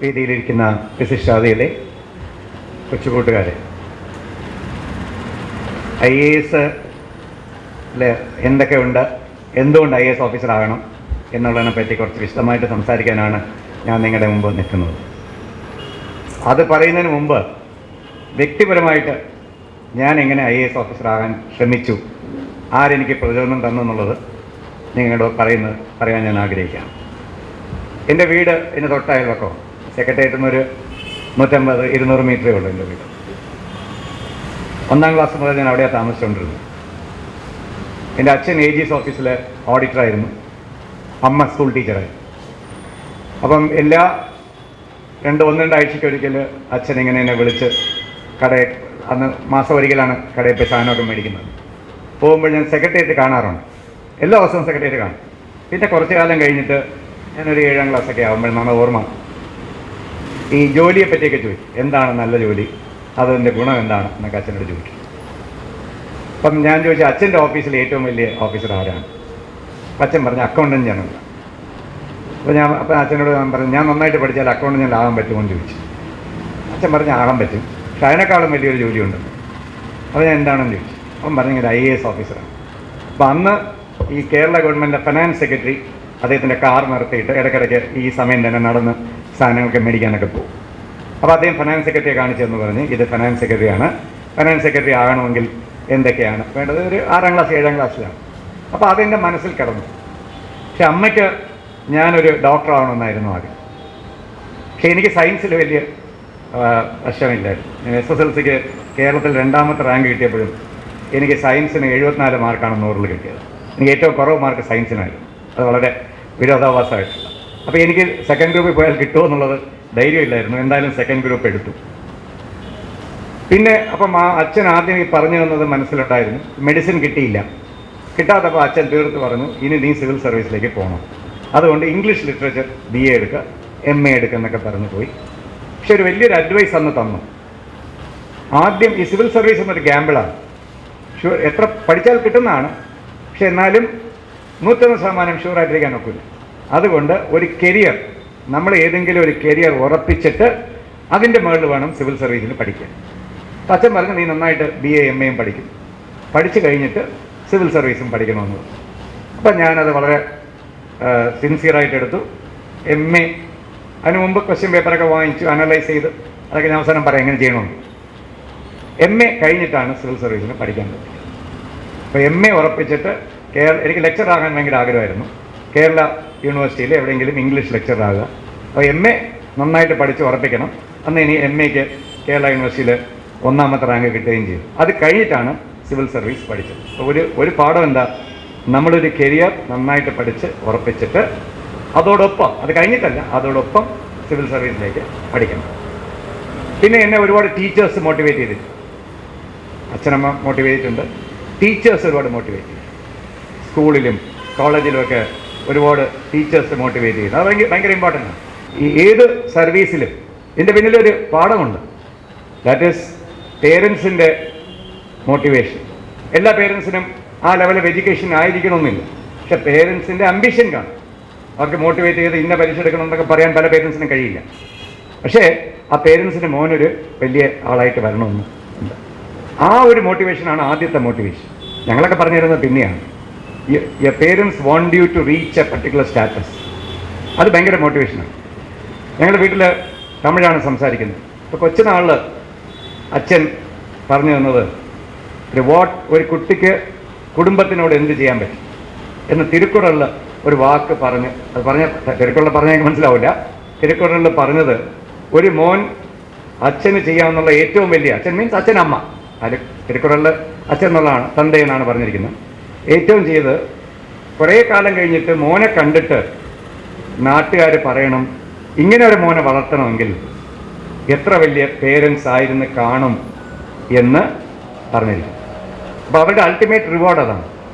വേദിയിലിരിക്കുന്ന വിശിഷ്ടാതികളെ, കൊച്ചുകൂട്ടുകാരെ, IAS എന്തൊക്കെയുണ്ട്, എന്തുകൊണ്ട് IAS ഓഫീസറാകണം എന്നുള്ളതിനെ പറ്റി കുറച്ച് വിശദമായിട്ട് സംസാരിക്കാനാണ് ഞാൻ നിങ്ങളുടെ മുമ്പ് നിൽക്കുന്നത്. അത് പറയുന്നതിന് മുമ്പ് വ്യക്തിപരമായിട്ട് ഞാൻ എങ്ങനെ IAS ഓഫീസറാകാൻ ശ്രമിച്ചു, ആരെനിക്ക് പ്രചോദനം തന്നെന്നുള്ളത് നിങ്ങളോട് പറയാൻ ഞാൻ ആഗ്രഹിക്കുകയാണ്. എൻ്റെ വീട് എൻ്റെ തൊട്ടയൽവക്കോ, സെക്രട്ടേറിയറ്റിൽ നിന്നൊരു 150-200 മീറ്ററേ ഉള്ളൂ എൻ്റെ വീട്. 1ാം ക്ലാസ് മുതൽ ഞാൻ അവിടെയാണ് താമസിച്ചുകൊണ്ടിരുന്നത്. എൻ്റെ അച്ഛൻ AGS ഓഫീസിലെ ഓഡിറ്ററായിരുന്നു, അമ്മ സ്കൂൾ ടീച്ചറായിരുന്നു. അപ്പം എല്ലാ 1-2 ആഴ്ചയ്ക്കൊരിക്കൽ അച്ഛൻ ഇങ്ങനെ എന്നെ വിളിച്ച് കടയിൽ, അന്ന് മാസം ഒരിക്കലാണ് കടയിൽ പോയി സാധനമൊക്കെ മേടിക്കുന്നത്. പോകുമ്പോൾ ഞാൻ സെക്രട്ടേറിയറ്റ് കാണാറുണ്ട്, എല്ലാ ദിവസവും സെക്രട്ടേറിയറ്റ് കാണും. പിന്നെ കുറച്ച് കാലം കഴിഞ്ഞിട്ട് ഞാനൊരു 7ാം ക്ലാസ്സൊക്കെ ആകുമ്പോഴാണ് ഓർമ്മ, ഈ ജോലിയെ പറ്റിയൊക്കെ ചോദിക്കും, എന്താണ് നല്ല ജോലി, അതിൻ്റെ ഗുണം എന്താണ് എന്നൊക്കെ അച്ഛനോട് ചോദിക്കും. അപ്പം ഞാൻ ചോദിച്ചു, അച്ഛൻ്റെ ഓഫീസിൽ ഏറ്റവും വലിയ ഓഫീസർ ആരാണ്? അച്ഛൻ പറഞ്ഞു അക്കൗണ്ടൻറ്റ് ജനറൽ. അപ്പോൾ അച്ഛനോട് ഞാൻ പറഞ്ഞു, ഞാൻ നന്നായിട്ട് പഠിച്ചാൽ അക്കൗണ്ടൻറ്റ് ജനറൽ ആകാൻ പറ്റുമോ എന്ന് ചോദിച്ചു. അച്ഛൻ പറഞ്ഞു ആകാൻ പറ്റും, പക്ഷെ അതിനേക്കാളും വലിയൊരു ജോലിയുണ്ടെന്ന്. അപ്പോൾ ഞാൻ എന്താണെന്ന് ചോദിച്ചു. അവൻ പറഞ്ഞു ഇങ്ങനെ IAS ഓഫീസറാണ്. അപ്പോൾ അന്ന് ഈ കേരള ഗവൺമെൻറ്റിൻ്റെ ഫിനാൻസ് സെക്രട്ടറി അദ്ദേഹത്തിൻ്റെ കാർ നിർത്തിയിട്ട് ഇടയ്ക്കിടയ്ക്ക് ഈ സമയം തന്നെ നടന്ന് സാധനങ്ങളൊക്കെ മേടിക്കാനൊക്കെ പോകും. അപ്പോൾ അദ്ദേഹം ഫിനാൻസ് സെക്രട്ടറിയെ കാണിച്ചെന്ന് പറഞ്ഞ്, ഇത് ഫിനാൻസ് സെക്രട്ടറിയാണ്, ഫിനാൻസ് സെക്രട്ടറി ആകണമെങ്കിൽ എന്തൊക്കെയാണ് വേണ്ടത്, ഒരു 6ാം ക്ലാസ് 7ാം ക്ലാസ്സിലാണ്. അപ്പോൾ അതെൻ്റെ മനസ്സിൽ കിടന്നു. പക്ഷെ അമ്മയ്ക്ക് ഞാനൊരു ഡോക്ടറാവണമെന്നായിരുന്നു ആഗ്രഹം. പക്ഷേ എനിക്ക് സയൻസിൽ വലിയ വശമില്ലായിരുന്നു. ഞാൻ SSLCക്ക് കേരളത്തിൽ 2ാമത്തെ റാങ്ക് കിട്ടിയപ്പോഴും എനിക്ക് സയൻസിന് 74 മാർക്കാണ് 100-ൽ കിട്ടിയത്. എനിക്ക് ഏറ്റവും കുറവ് മാർക്ക് സയൻസിനായിരുന്നു. അത് വളരെ വിരോധാഭാസമായിട്ടില്ല. അപ്പോൾ എനിക്ക് സെക്കൻഡ് ഗ്രൂപ്പിൽ പോയാൽ കിട്ടുമോ എന്നുള്ളത് ധൈര്യമില്ലായിരുന്നു. എന്തായാലും സെക്കൻഡ് ഗ്രൂപ്പ് എടുത്തു. പിന്നെ അപ്പം അച്ഛൻ ആദ്യം ഈ പറഞ്ഞു തന്നത് മനസ്സിലുണ്ടായിരുന്നു. മെഡിസിൻ കിട്ടിയില്ല. കിട്ടാത്തപ്പോൾ അച്ഛൻ തീർത്ത് പറഞ്ഞു, ഇനി നീ സിവിൽ സർവീസിലേക്ക് പോകണം, അതുകൊണ്ട് ഇംഗ്ലീഷ് ലിറ്ററേച്ചർ BA എടുക്കുക, MA എടുക്കുക എന്നൊക്കെ പറഞ്ഞു പോയി. പക്ഷെ ഒരു വലിയൊരു അഡ്വൈസ് അന്ന് തന്നു. ആദ്യം ഈ സിവിൽ സർവീസ് എന്നൊരു ഗ്യാമ്പിളാണ്. എത്ര പഠിച്ചാൽ കിട്ടുന്നതാണ്, പക്ഷെ എന്നാലും 100% ഷുവറായിട്ടിരിക്കാൻ ഒക്കില്ല. അതുകൊണ്ട് ഒരു കരിയർ, നമ്മൾ ഏതെങ്കിലും ഒരു കരിയർ ഉറപ്പിച്ചിട്ട് അതിൻ്റെ മുകളിൽ വേണം സിവിൽ സർവീസിൽ പഠിക്കാൻ. അപ്പം അച്ഛൻ പറഞ്ഞു, നീ നന്നായിട്ട് BA MAയും പഠിക്കും, പഠിച്ചു കഴിഞ്ഞിട്ട് സിവിൽ സർവീസും പഠിക്കണമെന്ന് പറഞ്ഞു. അപ്പം ഞാനത് വളരെ സിൻസിയറായിട്ട് എടുത്തു. MA അതിന് മുമ്പ് ക്വസ്റ്റ്യൻ പേപ്പറൊക്കെ വാങ്ങിച്ചു, അനലൈസ് ചെയ്ത് അതൊക്കെ ഞാൻ അവസാനം പറയാം എങ്ങനെ ചെയ്യണമെന്ന്. MA കഴിഞ്ഞിട്ടാണ് സിവിൽ സർവീസിന് പഠിക്കാൻ പറ്റുന്നത്. അപ്പോൾ MA ഉറപ്പിച്ചിട്ട് എനിക്ക് ലെക്ചറാകാൻ ഭയങ്കര ആഗ്രഹമായിരുന്നു. കേരള യൂണിവേഴ്സിറ്റിയിൽ എവിടെയെങ്കിലും ഇംഗ്ലീഷ് ലെക്ചറാകുക. അപ്പോൾ MA നന്നായിട്ട് പഠിച്ച് ഉറപ്പിക്കണം. അന്ന് ഇനി MAക്ക് കേരള യൂണിവേഴ്സിറ്റിയിൽ 1ാമത്തെ റാങ്ക് കിട്ടുകയും ചെയ്തു. അത് കഴിഞ്ഞിട്ടാണ് സിവിൽ സർവീസ് പഠിച്ചത്. അപ്പോൾ ഒരു പാഠം എന്താ, നമ്മളൊരു കരിയർ നന്നായിട്ട് പഠിച്ച് ഉറപ്പിച്ചിട്ട് അതോടൊപ്പം, അത് കഴിഞ്ഞിട്ടല്ല, അതോടൊപ്പം സിവിൽ സർവീസിലേക്ക് പഠിക്കണം. പിന്നെ എന്നെ ഒരുപാട് ടീച്ചേഴ്സ് മോട്ടിവേറ്റ് ചെയ്തിട്ടുണ്ട്. അച്ഛനമ്മ മോട്ടിവേറ്റ് ചെയ്തിട്ടുണ്ട്, ടീച്ചേഴ്സ് ഒരുപാട് മോട്ടിവേറ്റ് ചെയ്തു. സ്കൂളിലും കോളേജിലുമൊക്കെ ഒരുപാട് ടീച്ചേഴ്സ് മോട്ടിവേറ്റ് ചെയ്യുന്നത് അത് ഭയങ്കര ഇമ്പോർട്ടൻ്റ് ആണ്. ഈ ഏത് സർവീസിലും ഇതിൻ്റെ പിന്നിലൊരു പാഠമുണ്ട്. ദാറ്റ് ഈസ് പേരൻസിൻ്റെ മോട്ടിവേഷൻ. എല്ലാ പേരൻസിനും ആ ലെവൽ ഓഫ് എഡ്യൂക്കേഷൻ ആയിരിക്കണമെന്നില്ല, പക്ഷെ പേരൻസിൻ്റെ അംബിഷൻ കാണും. അവർക്ക് മോട്ടിവേറ്റ് ചെയ്ത് ഇന്ന പരീക്ഷ എടുക്കണമെന്നൊക്കെ പറയാൻ പല പേരൻസിനും കഴിയില്ല. പക്ഷേ ആ പേരൻസിൻ്റെ മോനൊരു വലിയ ആളായിട്ട് വരണമെന്ന് ഉണ്ട്. ആ ഒരു മോട്ടിവേഷനാണ് ആദ്യത്തെ മോട്ടിവേഷൻ. ഞങ്ങളൊക്കെ പറഞ്ഞു തരുന്നത് പിന്നെയാണ്. Your parents want you to reach a particular status. അത് ഭയങ്കര മോട്ടിവേഷനാണ്. ഞങ്ങളുടെ വീട്ടിൽ തമിഴാണ് സംസാരിക്കുന്നത്. ഇപ്പോൾ കൊച്ചുനാളിൽ അച്ഛൻ പറഞ്ഞു തന്നത്, ഒരു കുട്ടിക്ക് കുടുംബത്തിനോട് എന്ത് ചെയ്യാൻ പറ്റും എന്ന് തിരുക്കുറളിൽ ഒരു വാക്ക് പറഞ്ഞ്, അത് തിരുക്കുറളിൽ പറഞ്ഞാൽ എനിക്ക് മനസ്സിലാവില്ല. തിരുക്കുറളിൽ പറഞ്ഞത്, ഒരു മോൻ അച്ഛന് ചെയ്യാവുന്നുള്ള ഏറ്റവും വലിയ, അച്ഛൻ മീൻസ് അച്ഛനമ്മ, അതിൽ തിരുക്കുറളിൽ അച്ഛൻ എന്നുള്ളതാണ്, തന്ത എന്നാണ് പറഞ്ഞിരിക്കുന്നത്. ഏറ്റവും ചെയ്ത് കുറേ കാലം കഴിഞ്ഞിട്ട് മോനെ കണ്ടിട്ട് നാട്ടുകാർ പറയണം, ഇങ്ങനെ ഒരു മോനെ വളർത്തണമെങ്കിൽ എത്ര വലിയ പേരൻസ് ആയിരുന്നു കാണും എന്ന് പറഞ്ഞിരിക്കും. അപ്പോൾ അവരുടെ അൾട്ടിമേറ്റ് റിവാർഡ് അതാണ്.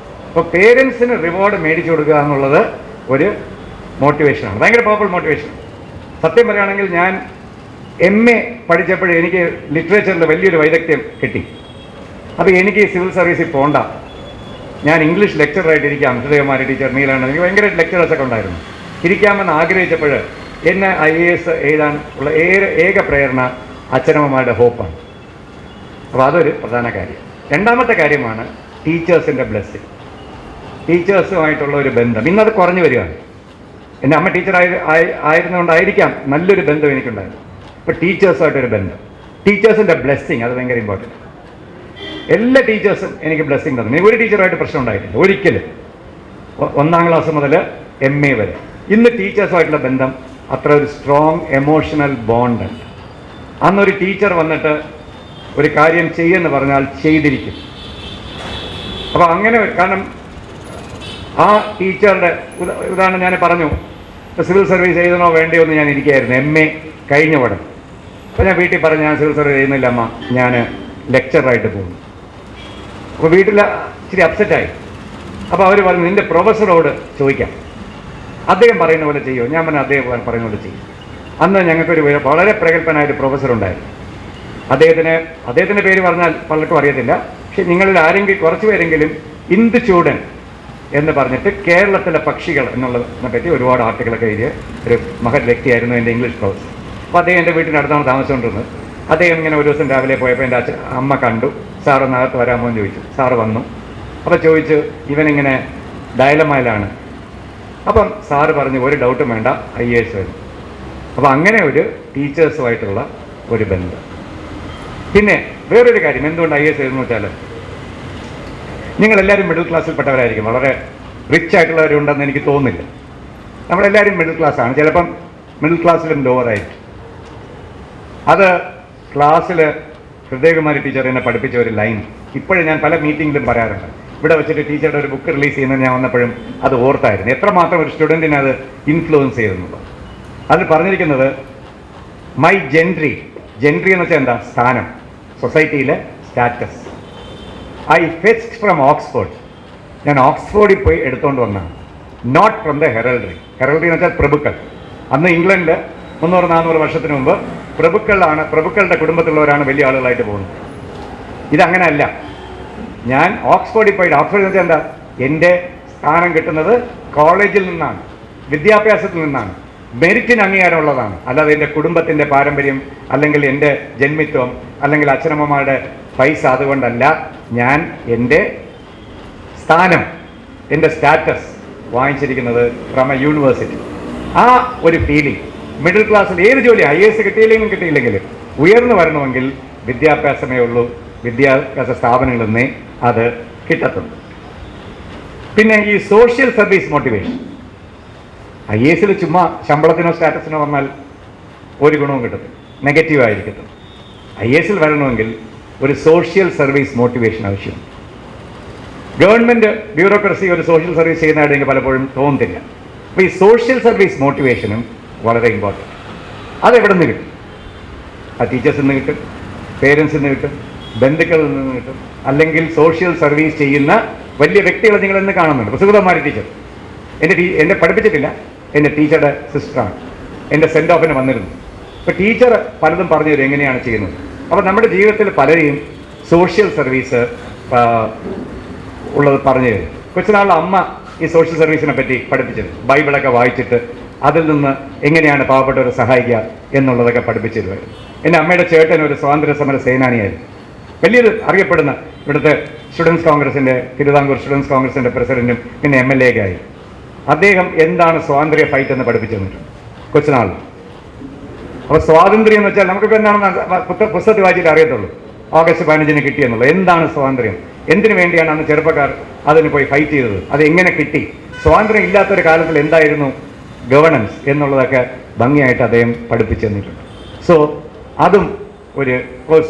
അപ്പോൾ പേരൻസിന് റിവാർഡ് മേടിച്ചു കൊടുക്കുക എന്നുള്ളത് ഒരു മോട്ടിവേഷനാണ്, ഭയങ്കര പവർഫുൾ മോട്ടിവേഷൻ. സത്യം പറയുകയാണെങ്കിൽ ഞാൻ MA പഠിച്ചപ്പോൾ എനിക്ക് ലിറ്ററേച്ചറിൽ വലിയൊരു വൈദഗ്ധ്യം കിട്ടി. അപ്പോൾ എനിക്ക് സിവിൽ സർവീസിൽ പോകണ്ട, ഞാൻ ഇംഗ്ലീഷ് ലെക്ചറായിട്ട് ഇരിക്കാം. സുധയകുമാരി ടീച്ചർ, നീലാണ്, എനിക്ക് ഭയങ്കര ലെക്ചറേഴ്സൊക്കെ ഉണ്ടായിരുന്നു. ഇരിക്കാമെന്ന് ആഗ്രഹിച്ചപ്പോൾ എന്നെ IAS എഴുതാൻ ഉള്ള ഏക പ്രേരണ അച്ഛനമ്മമാരുടെ ഹോപ്പാണ്. അപ്പോൾ അതൊരു പ്രധാന കാര്യം. രണ്ടാമത്തെ കാര്യമാണ് ടീച്ചേഴ്സിൻ്റെ ബ്ലെസ്സിങ്. ടീച്ചേഴ്സുമായിട്ടുള്ള ഒരു ബന്ധം ഇന്നത് കുറഞ്ഞു വരികയാണ്. എൻ്റെ അമ്മ ആയിരുന്നുകൊണ്ടായിരിക്കാം നല്ലൊരു ബന്ധം എനിക്കുണ്ടായിരുന്നു. ഇപ്പോൾ ടീച്ചേഴ്സുമായിട്ടൊരു ബന്ധം, ടീച്ചേഴ്സിൻ്റെ ബ്ലെസ്സിങ്, അത് ഭയങ്കര ഇമ്പോർട്ടൻറ്റ്. എല്ലാ ടീച്ചേഴ്സും എനിക്ക് ബ്ലെസ്സിങ് തന്നു. എനിക്ക് ഒരു ടീച്ചറുമായിട്ട് പ്രശ്നം ഉണ്ടായിട്ടില്ല ഒരിക്കലും. 1ാം ക്ലാസ് മുതൽ MA വരെ. ഇന്ന് ടീച്ചേഴ്സുമായിട്ടുള്ള ബന്ധം അത്ര ഒരു സ്ട്രോങ് എമോഷണൽ ബോണ്ടുണ്ട്. അന്നൊരു ടീച്ചർ വന്നിട്ട് ഒരു കാര്യം ചെയ്യുമെന്ന് പറഞ്ഞാൽ ചെയ്തിരിക്കും. അപ്പോൾ അങ്ങനെ കാരണം ആ ടീച്ചറുടെ ഉദാഹരണം ഞാൻ പറഞ്ഞു, സിവിൽ സർവീസ് എഴുതണോ വേണ്ടയോ എന്ന് ഞാൻ ഇരിക്കുകയായിരുന്നു MA കഴിഞ്ഞ ഉടൻ. അപ്പോൾ ഞാൻ വീട്ടിൽ പറഞ്ഞു ഞാൻ സിവിൽ സർവീസ് ചെയ്യുന്നില്ല അമ്മ, ഞാൻ ലെക്ചറായിട്ട് പോകുന്നു. അപ്പോൾ വീട്ടിൽ ഇച്ചിരി അപ്സെറ്റായി. അപ്പോൾ അവർ പറഞ്ഞു നിൻ്റെ പ്രൊഫസറോട് ചോദിക്കാം, അദ്ദേഹം പറയുന്ന പോലെ ചെയ്യുമോ? ഞാൻ പറഞ്ഞു അദ്ദേഹം പറയുന്ന പോലെ ചെയ്യും. അന്ന് ഞങ്ങൾക്കൊരു വളരെ പ്രഗത്ഭനായൊരു പ്രൊഫസർ ഉണ്ടായിരുന്നു. അദ്ദേഹത്തിൻ്റെ പേര് പറഞ്ഞാൽ പലർക്കും അറിയത്തില്ല. പക്ഷേ നിങ്ങളിൽ ആരെങ്കിലും കുറച്ച് പേരെങ്കിലും ഇന്ദുചൂടൻ എന്ന് പറഞ്ഞിട്ട് കേരളത്തിലെ പക്ഷികൾ എന്നുള്ളതിനെ പറ്റി ഒരുപാട് ആർട്ടിക്കിളൊക്കെ എഴുതിയ ഒരു മഹത് വ്യക്തിയായിരുന്നു എൻ്റെ ഇംഗ്ലീഷ് പ്രൊഫസർ. അപ്പോൾ അദ്ദേഹം എൻ്റെ വീട്ടിനടുത്താണ് താമസിച്ചുകൊണ്ടിരുന്നത്. അദ്ദേഹം ഇങ്ങനെ ഒരു ദിവസം രാവിലെ പോയപ്പോൾ എൻ്റെ അമ്മ കണ്ടു. സാർ ഒന്നകത്ത് വരാമോ എന്ന് ചോദിച്ചു. സാറ് വന്നു. അപ്പോൾ ചോദിച്ചു ഇവനിങ്ങനെ ഡയലമയിലാണ്. അപ്പം സാറ് പറഞ്ഞു ഒരു ഡൗട്ടും വേണ്ട, IAS വരും. അപ്പോൾ അങ്ങനെ ഒരു ടീച്ചേഴ്സുമായിട്ടുള്ള ഒരു ബന്ധം. പിന്നെ വേറൊരു കാര്യം, എന്തുകൊണ്ട് IAS എഴുതുന്നു വെച്ചാൽ നിങ്ങളെല്ലാവരും മിഡിൽ ക്ലാസ്സിൽപ്പെട്ടവരായിരിക്കും. വളരെ റിച്ച് ആയിട്ടുള്ളവരുണ്ടെന്ന് എനിക്ക് തോന്നുന്നില്ല. നമ്മളെല്ലാവരും മിഡിൽ ക്ലാസ്സാണ്. ചിലപ്പം മിഡിൽ ക്ലാസ്സിലും ലോവറായിട്ട്. അത് ക്ലാസ്സിൽ ഹൃദയകുമാരി ടീച്ചർ എന്നെ പഠിപ്പിച്ച ഒരു ലൈൻ ഇപ്പോഴും ഞാൻ പല മീറ്റിങ്ങിലും പറയാറുണ്ട്. ഇവിടെ വെച്ചിട്ട് ടീച്ചറുടെ ഒരു ബുക്ക് റിലീസ് ചെയ്യുന്നത് ഞാൻ വന്നപ്പോഴും അത് ഓർത്തായിരുന്നു, എത്രമാത്രം ഒരു സ്റ്റുഡൻറ്റിനെ അത് ഇൻഫ്ലുവൻസ് ചെയ്തെന്നുള്ളത്. അതിൽ പറഞ്ഞിരിക്കുന്നത് മൈ ജെൻട്രി എന്ന് വെച്ചാൽ എന്താ? സ്ഥാനം, സൊസൈറ്റിയിലെ status. I fetched from Oxford. ഞാൻ ഓക്സ്ഫോർഡിൽ പോയി എടുത്തുകൊണ്ട് വന്നതാണ്. നോട്ട് ഫ്രം ദ ഹെറൽഡറി എന്ന് വെച്ചാൽ പ്രഭുക്കൾ. അന്ന് ഇംഗ്ലണ്ടിൽ 300-400 വർഷത്തിന് മുമ്പ് പ്രഭുക്കളുടെ കുടുംബത്തിലുള്ളവരാണ് വലിയ ആളുകളായിട്ട് പോകുന്നത്. ഇതങ്ങനെയല്ല. ഞാൻ ഓക്സ്ഫോർഡിൽ പോയി, ഓക്സ്ഫോർഡ് എന്ന് വെച്ചാൽ എന്താ? എൻ്റെ സ്ഥാനം കിട്ടുന്നത് കോളേജിൽ നിന്നാണ്, വിദ്യാഭ്യാസത്തിൽ നിന്നാണ്, മെറിറ്റിന് അംഗീകാരമുള്ളതാണ്. അല്ലാതെ എൻ്റെ കുടുംബത്തിൻ്റെ പാരമ്പര്യം അല്ലെങ്കിൽ എൻ്റെ ജന്മിത്വം അല്ലെങ്കിൽ അച്ഛനമ്മമാരുടെ പൈസ അതുകൊണ്ടല്ല. ഞാൻ എൻ്റെ സ്ഥാനം, എൻ്റെ സ്റ്റാറ്റസ് വാങ്ങിച്ചിരിക്കുന്നത് ഫ്രം എ യൂണിവേഴ്സിറ്റി. ആ ഒരു ഫീലിംഗ് മിഡിൽ ക്ലാസ്സിൽ ഏത് ജോലി IAS കിട്ടിയില്ലെങ്കിലും ഉയർന്നു വരണമെങ്കിൽ വിദ്യാഭ്യാസമേ ഉള്ളൂ. വിദ്യാഭ്യാസ സ്ഥാപനങ്ങളിൽ നിന്നേ അത് കിട്ടത്തുള്ളൂ. പിന്നെ ഈ സോഷ്യൽ സർവീസ് മോട്ടിവേഷൻ, IAS ചുമ്മാ ശമ്പളത്തിനോ സ്റ്റാറ്റസിനോ വന്നാൽ ഒരു ഗുണവും കിട്ടത്തില്ല, നെഗറ്റീവായിരിക്കത്തും. IAS വരണമെങ്കിൽ ഒരു സോഷ്യൽ സർവീസ് മോട്ടിവേഷൻ ആവശ്യമുണ്ട്. ഗവൺമെൻറ് ബ്യൂറോക്രസി ഒരു സോഷ്യൽ സർവീസ് ചെയ്യുന്നതായിട്ട് പലപ്പോഴും തോന്നുന്നില്ല. അപ്പോൾ ഈ സോഷ്യൽ സർവീസ് മോട്ടിവേഷനും വളരെ ഇമ്പോർട്ടൻറ്റ്. അതെവിടെ നിന്ന് കിട്ടും? ആ ടീച്ചേഴ്സിൽ നിന്ന് കിട്ടും, പേരൻസിൽ നിന്ന് കിട്ടും, ബന്ധുക്കളിൽ നിന്ന് കിട്ടും, അല്ലെങ്കിൽ സോഷ്യൽ സർവീസ് ചെയ്യുന്ന വലിയ വ്യക്തികളെ നിങ്ങൾ ഇന്ന് കാണുന്നുണ്ട്. ഇപ്പോൾ സുഗതകുമാരി ടീച്ചർ എന്നെ പഠിപ്പിച്ചിട്ടില്ല, എൻ്റെ ടീച്ചറുടെ സിസ്റ്ററാണ്. എൻ്റെ സെൻഡ് ഓഫിന് വന്നിരുന്നു. ഇപ്പോൾ ടീച്ചർ പലതും പറഞ്ഞു തരും എങ്ങനെയാണ് ചെയ്യുന്നത്. അപ്പോൾ നമ്മുടെ ജീവിതത്തിൽ പലരെയും സോഷ്യൽ സർവീസ് ഉള്ളത് പറഞ്ഞു തരും. കൊച്ചുനാളിൽ അമ്മ ഈ സോഷ്യൽ സർവീസിനെ പറ്റി പഠിപ്പിച്ചത്, ബൈബിളൊക്കെ വായിച്ചിട്ട് അതിൽ നിന്ന് എങ്ങനെയാണ് പാവപ്പെട്ടവരെ സഹായിക്കുക എന്നുള്ളതൊക്കെ പഠിപ്പിച്ചു തരുമായിരുന്നു. എൻ്റെ അമ്മയുടെ ചേട്ടൻ ഒരു സ്വാതന്ത്ര്യ സമര സേനാനിയായിരുന്നു. വലിയൊരു അറിയപ്പെടുന്ന ഇവിടുത്തെ സ്റ്റുഡൻസ് കോൺഗ്രസിൻ്റെ, തിരുവിതാംകൂർ സ്റ്റുഡൻസ് കോൺഗ്രസിൻ്റെ പ്രസിഡന്റും പിന്നെ MLA ഒക്കെ ആയി. അദ്ദേഹം എന്താണ് സ്വാതന്ത്ര്യ ഫൈറ്റ് എന്ന് പഠിപ്പിച്ചു തന്നിട്ടുണ്ട് കൊച്ചുനാളിൽ. അപ്പോൾ സ്വാതന്ത്ര്യം എന്ന് വെച്ചാൽ നമുക്കിപ്പോൾ എന്താണെന്ന് പുസ്തകത്തിൽ വായിച്ചിട്ട് അറിയത്തുള്ളൂ. ഓഗസ്റ്റ് 15 കിട്ടിയെന്നുള്ളത്. എന്താണ് സ്വാതന്ത്ര്യം? എന്തിനു വേണ്ടിയാണ് അന്ന് ചെറുപ്പക്കാർ അതിന് പോയി ഫൈറ്റ് ചെയ്തത്? അത് എങ്ങനെ കിട്ടി? സ്വാതന്ത്ര്യം ഇല്ലാത്തൊരു കാലത്തിൽ എന്തായിരുന്നു ഗവേണൻസ് എന്നുള്ളതൊക്കെ ഭംഗിയായിട്ട് അദ്ദേഹം പഠിപ്പിച്ചു തന്നിട്ടുണ്ട്. സോ അതും ഒരു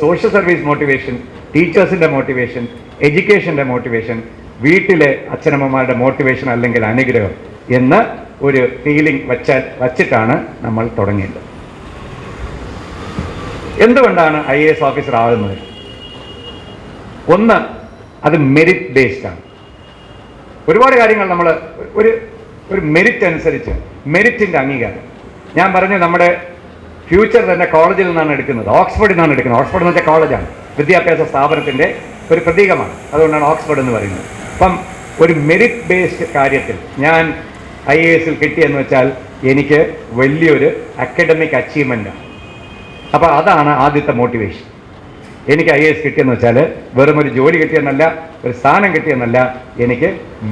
സോഷ്യൽ സർവീസ് മോട്ടിവേഷൻ, ടീച്ചേഴ്സിൻ്റെ മോട്ടിവേഷൻ, എഡ്യൂക്കേഷൻ്റെ മോട്ടിവേഷൻ, വീട്ടിലെ അച്ഛനമ്മമാരുടെ മോട്ടിവേഷൻ അല്ലെങ്കിൽ അനുഗ്രഹം എന്ന ഒരു ഫീലിംഗ് വച്ചിട്ടാണ് നമ്മൾ തുടങ്ങിയത്. എന്തുകൊണ്ടാണ് IAS ഓഫീസർ ആകുന്നത്? ഒന്ന്, അത് മെറിറ്റ് ബേസ്ഡ് ആണ്. ഒരുപാട് കാര്യങ്ങൾ നമ്മൾ ഒരു മെറിറ്റ് അനുസരിച്ച്, മെറിറ്റിൻ്റെ അംഗീകാരം. ഞാൻ പറഞ്ഞു നമ്മുടെ ഫ്യൂച്ചർ തന്നെ കോളേജിൽ നിന്നാണ് എടുക്കുന്നത്, ഓക്സ്ഫോർഡിൽ നിന്നാണ് എടുക്കുന്നത്. ഓക്സ്ഫോർഡ് എന്ന് വെച്ചാൽ കോളേജാണ്, വിദ്യാഭ്യാസ സ്ഥാപനത്തിൻ്റെ ഒരു പ്രതീകമാണ്. അതുകൊണ്ടാണ് ഓക്സ്ഫോർഡ് എന്ന് പറയുന്നത്. അപ്പം ഒരു മെറിറ്റ് ബേസ്ഡ് കാര്യത്തിൽ ഞാൻ IAS കിട്ടിയെന്ന് വെച്ചാൽ എനിക്ക് വലിയൊരു അക്കാഡമിക് അച്ചീവ്മെൻറ്റാണ്. അപ്പോൾ അതാണ് ആദ്യത്തെ മോട്ടിവേഷൻ. എനിക്ക് IAS കിട്ടിയെന്ന് വെച്ചാൽ വെറും ഒരു ജോലി കിട്ടിയെന്നല്ല, ഒരു സ്ഥാനം കിട്ടിയെന്നല്ല, എനിക്ക്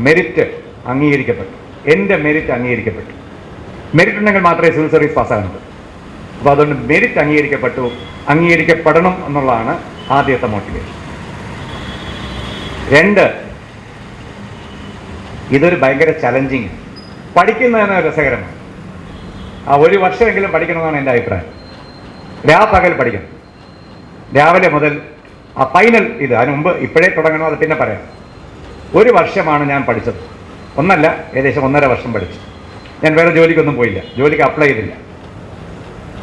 മെറിറ്റ് അംഗീകരിക്കപ്പെട്ടു, എൻ്റെ മെറിറ്റ് അംഗീകരിക്കപ്പെട്ടു. മെറിറ്റ് ഉണ്ടെങ്കിൽ മാത്രമേ സിവിൽ സർവീസ് പാസ്സാകുന്നത്. അപ്പോൾ അതുകൊണ്ട് മെറിറ്റ് അംഗീകരിക്കപ്പെടണം എന്നുള്ളതാണ് ആദ്യത്തെ മോട്ടിവേഷൻ. 2, ഇതൊരു ഭയങ്കര ചലഞ്ചിങ്. പഠിക്കുന്നതിന് രസകരമാണ്. ആ 1 വർഷമെങ്കിലും പഠിക്കണമെന്നാണ് എൻ്റെ അഭിപ്രായം. പകൽ പഠിക്കണം, രാവിലെ മുതൽ ആ ഫൈനൽ ഇത്. അതിന് മുമ്പ് ഇപ്പോഴേ തുടങ്ങണം, അത് പിന്നെ പറയാം. 1 വർഷമാണ് ഞാൻ പഠിച്ചത്. ഒന്നല്ല, ഏകദേശം 1.5 വർഷം പഠിച്ചു. ഞാൻ വേറെ ജോലിക്കൊന്നും പോയില്ല, ജോലിക്ക് അപ്ലൈ ചെയ്തില്ല.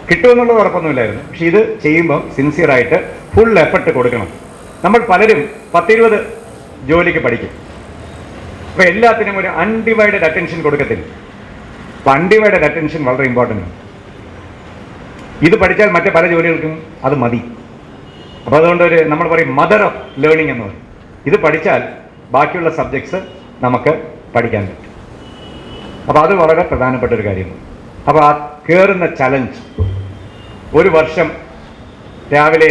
കിട്ടുമെന്നുള്ളത് ഉറപ്പൊന്നുമില്ലായിരുന്നു. പക്ഷെ ഇത് ചെയ്യുമ്പോൾ സിൻസിയറായിട്ട് ഫുൾ എഫർട്ട് കൊടുക്കണം. നമ്മൾ പലരും 10-20 ജോലിക്ക് പഠിക്കും. അപ്പോൾ എല്ലാത്തിനും ഒരു അൺഡിവൈഡഡ് അറ്റൻഷൻ കൊടുക്കത്തില്ല. അപ്പം അൺഡിവൈഡഡ് അറ്റൻഷൻ വളരെ ഇമ്പോർട്ടൻ്റ് ആണ്. ഇത് പഠിച്ചാൽ മറ്റു പല ജോലികൾക്കും അത് മതി. അപ്പോൾ അതുകൊണ്ട് നമ്മൾ പറയും മദർ ഓഫ് ലേണിംഗ് എന്ന് പറയും. ഇത് പഠിച്ചാൽ ബാക്കിയുള്ള സബ്ജക്ട്സ് നമുക്ക് പഠിക്കാൻ പറ്റും. അപ്പോൾ അത് വളരെ പ്രധാനപ്പെട്ട ഒരു കാര്യമാണ്. അപ്പോൾ ആ കയറുന്ന ചലഞ്ച് 1 വർഷം രാവിലെ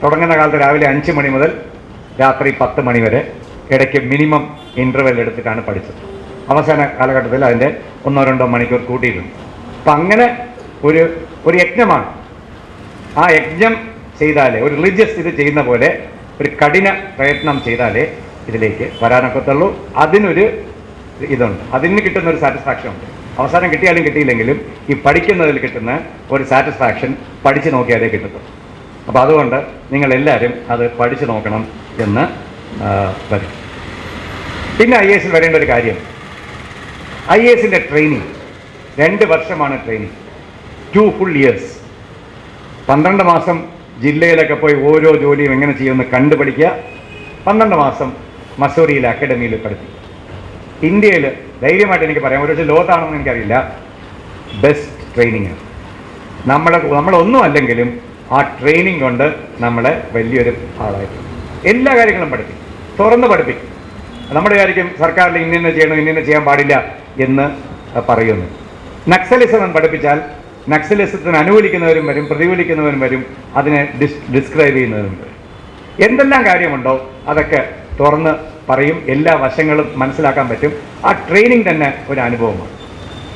തുടങ്ങുന്ന കാലത്ത് രാവിലെ 5 മണി മുതൽ രാത്രി 10 മണി വരെ ഇടയ്ക്ക് മിനിമം ഇൻ്റർവെൽ എടുത്തിട്ടാണ് പഠിച്ചത്. അവസാന കാലഘട്ടത്തിൽ അതിൻ്റെ 1-2 മണിക്കൂർ കൂട്ടിയിട്ടുണ്ട്. അപ്പം അങ്ങനെ ഒരു യജ്ഞമാണ്. ആ യജ്ഞം ചെയ്താലേ, ഒരു റിലീജിയസ് ഇത് ചെയ്യുന്ന പോലെ ഒരു കഠിന പ്രയത്നം ചെയ്താലേ ഇതിലേക്ക് വരാനൊക്കത്തുള്ളൂ. അതിനൊരു ഇതുണ്ട്, അതിന് കിട്ടുന്ന ഒരു സാറ്റിസ്ഫാക്ഷൻ ഉണ്ട്. അവസാനം കിട്ടിയാലും കിട്ടിയില്ലെങ്കിലും ഈ പഠിക്കുന്നതിൽ കിട്ടുന്ന ഒരു സാറ്റിസ്ഫാക്ഷൻ പഠിച്ചു നോക്കിയാലേ കിട്ടത്തുള്ളൂ. അപ്പോൾ അതുകൊണ്ട് നിങ്ങളെല്ലാവരും അത് പഠിച്ചു നോക്കണം എന്ന് വരും. പിന്നെ IAS വരേണ്ട ഒരു കാര്യം, IASൻ്റെ ട്രെയിനിങ് 2 വർഷമാണ് ട്രെയിനിങ്. 2 full years. 12 മാസം ജില്ലയിലൊക്കെ പോയി ഓരോ ജോലിയും എങ്ങനെ ചെയ്യുമെന്ന് കണ്ടുപഠിക്കുക. 12 മാസം മസൂറിയിലെ അക്കാഡമിയിൽ പഠിപ്പിക്കുക. ഇന്ത്യയിൽ ധൈര്യമായിട്ട് എനിക്ക് പറയാം, ഒരു ലോകത്താണെന്ന് എനിക്കറിയില്ല, ബെസ്റ്റ് ട്രെയിനിങ് ആണ്. നമ്മളൊന്നും അല്ലെങ്കിലും ആ ട്രെയിനിങ് കൊണ്ട് നമ്മളെ വലിയൊരു ആളായിട്ട് എല്ലാ കാര്യങ്ങളും പഠിപ്പിക്കും, തുറന്ന് പഠിപ്പിക്കും. നമ്മുടെ വിചാരിക്കും സർക്കാരിൽ ഇന്ന ചെയ്യണം, ഇന്ന ചെയ്യാൻ പാടില്ല എന്ന് പറയുന്നു. നക്സലിസം പഠിപ്പിച്ചാൽ നക്സലിസത്തിന് അനുകൂലിക്കുന്നവരും വരും, പ്രതികൂലിക്കുന്നവരും വരും, അതിനെ ഡിസ്ക്രൈബ് ചെയ്യുന്നവരും വരും. എന്തെല്ലാം കാര്യമുണ്ടോ അതൊക്കെ തുറന്ന് പറയും, എല്ലാ വശങ്ങളും മനസ്സിലാക്കാൻ പറ്റും. ആ ട്രെയിനിങ് തന്നെ ഒരു അനുഭവമാണ്.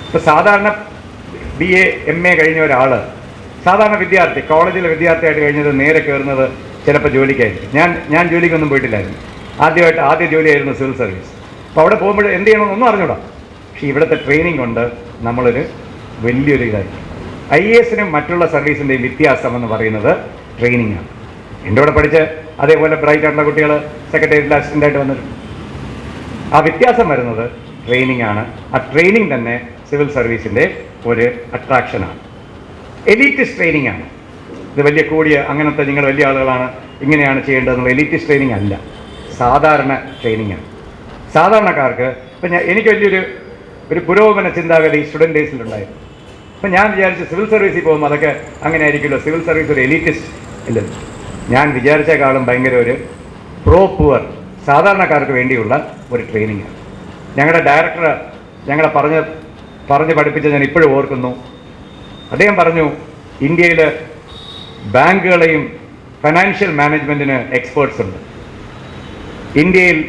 ഇപ്പോൾ സാധാരണ BA MA കഴിഞ്ഞ ഒരാൾ, സാധാരണ വിദ്യാർത്ഥി, കോളേജിലെ വിദ്യാർത്ഥിയായിട്ട് കഴിഞ്ഞത് നേരെ കയറുന്നത് ചിലപ്പോൾ ജോലിക്കായിരിക്കും. ഞാൻ ജോലിക്കൊന്നും പോയിട്ടില്ലായിരുന്നു. ആദ്യ ജോലിയായിരുന്നു സിവിൽ സർവീസ്. അപ്പോൾ അവിടെ പോകുമ്പോൾ എന്ത് ചെയ്യണമെന്നൊന്നും അറിഞ്ഞൂടാ. പക്ഷേ ഇവിടുത്തെ ട്രെയിനിങ് കൊണ്ട് നമ്മളൊരു വലിയൊരു ഇതായിരിക്കും. IASനും മറ്റുള്ള സർവീസിൻ്റെയും വ്യത്യാസം എന്ന് പറയുന്നത് ട്രെയിനിങ്ങാണ്. എൻ്റെ കൂടെ പഠിച്ച് അതേപോലെ ബ്രൈറ്റ് ആയിട്ടുള്ള കുട്ടികൾ സെക്രട്ടേറിയറ്റിൽ അസിസ്റ്റൻ്റായിട്ട് വന്നിട്ടുണ്ട്. ആ വ്യത്യാസം വരുന്നത് ട്രെയിനിങ് ആണ്. ആ ട്രെയിനിങ് തന്നെ സിവിൽ സർവീസിൻ്റെ ഒരു അട്രാക്ഷനാണ്. എലീറ്റിസ്റ്റ് ട്രെയിനിങ് ആണ് ഇത്. വലിയ കൂടിയ അങ്ങനത്തെ നിങ്ങൾ വലിയ ആളുകളാണ് ഇങ്ങനെയാണ് ചെയ്യേണ്ടതെന്നുള്ള എലീറ്റിസ്റ്റ് ട്രെയിനിങ് അല്ല, സാധാരണ ട്രെയിനിങ് ആണ്. സാധാരണക്കാർക്ക് ഇപ്പം എനിക്ക് വലിയൊരു പുരോഗമന ചിന്താഗതി സ്റ്റുഡൻറ് ഡേയ്സിലുണ്ടായിരുന്നു. അപ്പം ഞാൻ വിചാരിച്ചു സിവിൽ സർവീസിൽ പോകുമ്പോൾ അതൊക്കെ അങ്ങനെ ആയിരിക്കുമല്ലോ, സിവിൽ സർവീസ് ഒരു എലീറ്റിസ്റ്റ് ഇല്ലല്ലോ. ഞാൻ വിചാരിച്ചേക്കാളും ഭയങ്കര ഒരു പുവർ സാധാരണക്കാർക്ക് വേണ്ടിയുള്ള ഒരു ട്രെയിനിങ്ങാണ്. ഞങ്ങളുടെ ഡയറക്ടർ ഞങ്ങളെ പറഞ്ഞ് പഠിപ്പിച്ച ഞാൻ ഇപ്പോഴും ഓർക്കുന്നു. അദ്ദേഹം പറഞ്ഞു, ഇന്ത്യയിൽ ബാങ്കുകളെയും ഫൈനാൻഷ്യൽ മാനേജ്മെൻറ്റിന് എക്സ്പേർട്സ് ഉണ്ട്, ഇന്ത്യയിൽ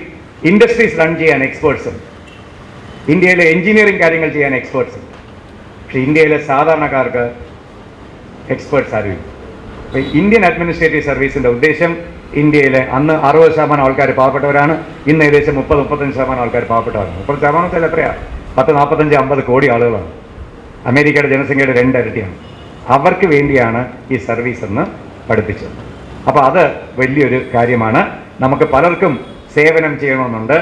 ഇൻഡസ്ട്രീസ് റൺ ചെയ്യാൻ എക്സ്പേർട്സ് ഉണ്ട്, ഇന്ത്യയിലെ എൻജിനീയറിംഗ് കാര്യങ്ങൾ ചെയ്യാൻ എക്സ്പേർട്സ് ഉണ്ട്. പക്ഷേ ഇന്ത്യയിലെ സാധാരണക്കാർക്ക് എക്സ്പേർട്സ് ആരും. അപ്പോൾ ഇന്ത്യൻ അഡ്മിനിസ്ട്രേറ്റീവ് സർവീസിൻ്റെ ഉദ്ദേശം ഇന്ത്യയിലെ അന്ന് 60% ആൾക്കാർ പാവപ്പെട്ടവരാണ്, ഇന്ന് ഏകദേശം 30-35% ആൾക്കാർ പാവപ്പെട്ടവരാണ്. 30% വെച്ചാൽ എത്രയാണ്? 10-40-50 കോടി ആളുകളാണ്. അമേരിക്കയുടെ ജനസംഖ്യയുടെ 2 ഇരട്ടിയാണ്. അവർക്ക് വേണ്ടിയാണ് ഈ സർവീസ് എന്ന് പഠിപ്പിച്ചത്. അപ്പോൾ അത് വലിയൊരു കാര്യമാണ്. നമുക്ക് പലർക്കും സേവനം ചെയ്യണമെന്നുണ്ട്,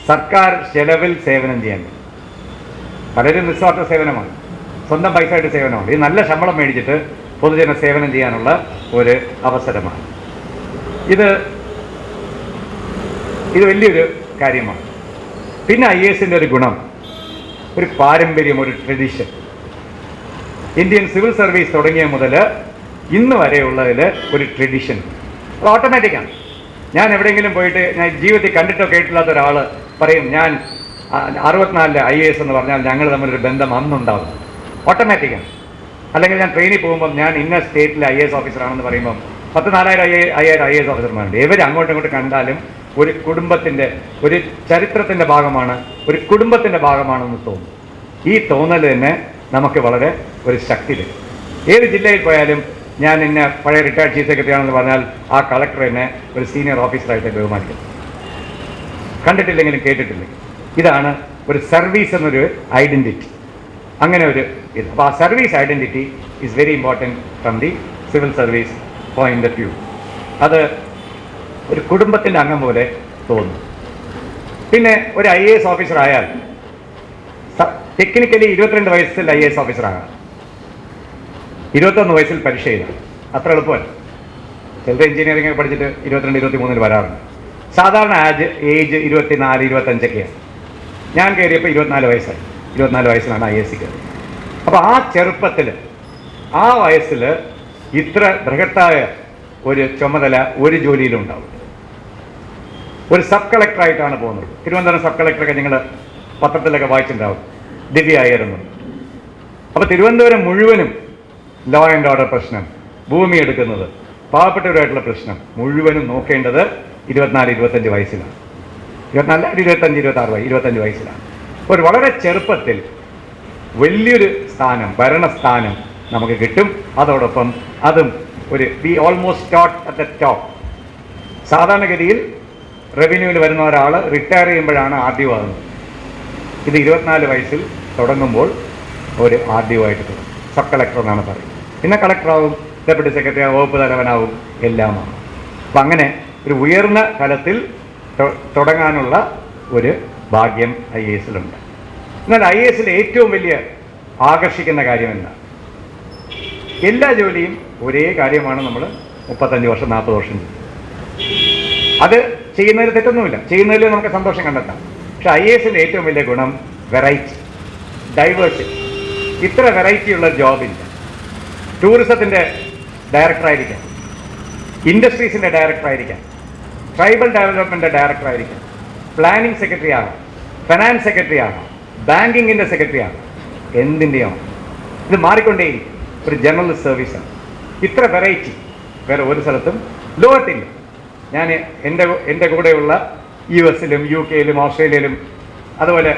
സർക്കാർ ചെലവിൽ സേവനം ചെയ്യാൻ. പലരും നിസ്വാർത്ഥ സേവനമാണ്, സ്വന്തം പൈസ ആയിട്ട് സേവനമാണ്. ഈ നല്ല ശമ്പളം മേടിച്ചിട്ട് പൊതുജന സേവനം ചെയ്യാനുള്ള ഒരു അവസരമാണ്. ഇത് വലിയൊരു കാര്യമാണ്. പിന്നെ IASൻ്റെ ഒരു ഗുണം, ഒരു പാരമ്പര്യം, ഒരു ട്രഡീഷൻ. ഇന്ത്യൻ സിവിൽ സർവീസ് തുടങ്ങിയ മുതൽ ഇന്ന് വരെയുള്ളതിൽ ഒരു ട്രഡീഷൻ. അത് ഓട്ടോമാറ്റിക്കാണ്. ഞാൻ എവിടെയെങ്കിലും പോയിട്ട് ഞാൻ ജീവിതത്തിൽ കണ്ടിട്ടോ കേട്ടില്ലാത്ത ഒരാൾ പറയും ഞാൻ 64 IAS എന്ന് പറഞ്ഞാൽ ഞങ്ങൾ തമ്മിലൊരു ബന്ധം അന്നുണ്ടാകും, ഓട്ടോമാറ്റിക്കാണ്. അല്ലെങ്കിൽ ഞാൻ ട്രെയിനിൽ പോകുമ്പം ഞാൻ ഇന്ന സ്റ്റേറ്റിലെ IAS ഓഫീസറാണെന്ന് പറയുമ്പം 10,000 IAS ഓഫീസർമാരുണ്ട്. ഇവർ അങ്ങോട്ടും ഇങ്ങോട്ടും കണ്ടാലും ഒരു കുടുംബത്തിൻ്റെ, ഒരു ചരിത്രത്തിൻ്റെ ഭാഗമാണ്, ഒരു കുടുംബത്തിൻ്റെ ഭാഗമാണെന്ന് തോന്നും. ഈ തോന്നൽ തന്നെ നമുക്ക് വളരെ ഒരു ശക്തി തരും. ഏത് ജില്ലയിൽ പോയാലും ഞാൻ ഇന്ന പഴയ റിട്ടയർഡ് ചീഫ് സെക്രട്ടറി ആണെന്ന് പറഞ്ഞാൽ ആ കളക്ടർ എന്നെ ഒരു സീനിയർ ഓഫീസറായിട്ട് ബഹുമാനിക്കും, കണ്ടിട്ടില്ലെങ്കിലും കേട്ടിട്ടില്ലെങ്കിൽ. ഇതാണ് ഒരു സർവീസ് എന്നൊരു ഐഡൻറ്റിറ്റി. അങ്ങനെ ഒരു ഇത്. അപ്പോൾ ആ service identity is very important from the civil service point of view. അത് ഒരു കുടുംബത്തിൻ്റെ അംഗം പോലെ തോന്നും. പിന്നെ ഒരു IAS ഓഫീസർ ആയാൽ ടെക്നിക്കലി 22 വയസ്സിൽ IAS ഓഫീസറാകാം, 21 വയസ്സിൽ പരീക്ഷ എഴുതാം. അത്ര എളുപ്പമല്ല. ചിലർ എഞ്ചിനീയറിംഗ് പഠിച്ചിട്ട് 22, 23 വരാറുണ്ട്. സാധാരണ ഏജ് 24, 25ഒക്കെയാണ്. ഞാൻ കയറിയപ്പോൾ 24 വയസ്സായി. 24 വയസ്സിലാണ് IAS കയറിയത്. അപ്പോൾ ആ ചെറുപ്പത്തിൽ, ആ വയസ്സിൽ ഇത്ര ബൃഹത്തായ ഒരു ചുമതല ഒരു ജോലിയിലും ഉണ്ടാവും. ഒരു സബ് കളക്ടറായിട്ടാണ് പോകുന്നത്. തിരുവനന്തപുരം സബ് കളക്ടറൊക്കെ നിങ്ങൾ പത്രത്തിലൊക്കെ വായിച്ചിട്ടുണ്ടാവും, ദിവ്യ അയ്യരെന്ന്. അപ്പോൾ തിരുവനന്തപുരം മുഴുവനും ലോ ആൻഡ് ഓർഡർ പ്രശ്നം, ഭൂമി എടുക്കുന്നത്, പാവപ്പെട്ടവരായിട്ടുള്ള പ്രശ്നം മുഴുവനും നോക്കേണ്ടത് 24, 25 വയസ്സിലാണ്. 24, 25, 26, 25 വയസ്സിലാണ്. ഒരു വളരെ ചെറുപ്പത്തിൽ വലിയൊരു സ്ഥാനം, ഭരണസ്ഥാനം നമുക്ക് കിട്ടും. അതോടൊപ്പം അതും ഒരു we almost start at the top. സാധാരണഗതിയിൽ റവന്യൂവിൽ വരുന്ന ഒരാൾ റിട്ടയർ ചെയ്യുമ്പോഴാണ് RDO ആകുന്നത്. ഇത് 24 വയസ്സിൽ തുടങ്ങുമ്പോൾ ഒരു RDO ആയിട്ട് തുടങ്ങും. സബ് കളക്ടർ എന്നാണ് പറയുന്നത്. പിന്നെ കളക്ടറാവും, ഡെപ്യൂട്ടി സെക്രട്ടറി, വകുപ്പ് തലവനാവും, എല്ലാമാണ്. അപ്പം അങ്ങനെ ഒരു ഉയർന്ന തലത്തിൽ തുടങ്ങാനുള്ള ഒരു ഭാഗ്യം IASലുണ്ട്. എന്നാൽ IASൽ ഏറ്റവും വലിയ ആകർഷിക്കുന്ന കാര്യം എന്താണ്? എല്ലാ ജോലിയും ഒരേ കാര്യമാണ്. നമ്മൾ 35 വർഷം 40 വർഷം ചെയ്യും. അത് ചെയ്യുന്നതിൽ തെറ്റൊന്നുമില്ല, ചെയ്യുന്നതിൽ നമുക്ക് സന്തോഷം കണ്ടെത്താം. പക്ഷെ IASന്റെ ഏറ്റവും വലിയ ഗുണം വെറൈറ്റി, ഡൈവേഴ്സിറ്റി. ഇത്ര വെറൈറ്റി ഉള്ള ജോബില്ല. ടൂറിസത്തിൻ്റെ ഡയറക്ടറായിരിക്കാം, ഇൻഡസ്ട്രീസിൻ്റെ ഡയറക്ടറായിരിക്കാം, ട്രൈബൽ ഡെവലപ്മെൻറ്റ് ഡയറക്ടറായിരിക്കാം, പ്ലാനിംഗ് സെക്രട്ടറി ആകാം, ഫിനാൻസ് സെക്രട്ടറി ആകാം, ബാങ്കിങ്ങിൻ്റെ സെക്രട്ടറി ആകാം, എന്തിൻ്റെയാണ്. ഇത് മാറിക്കൊണ്ടേയിരിക്കും. ഒരു ജനറൽ സർവീസാണ്. ഇത്ര വെറൈറ്റി വേറെ ഒരു സ്ഥലത്തും ലോകത്തില്ല. ഞാൻ എൻ്റെ കൂടെയുള്ള US-ലും UK-ലും ഓസ്ട്രേലിയയിലും അതുപോലെ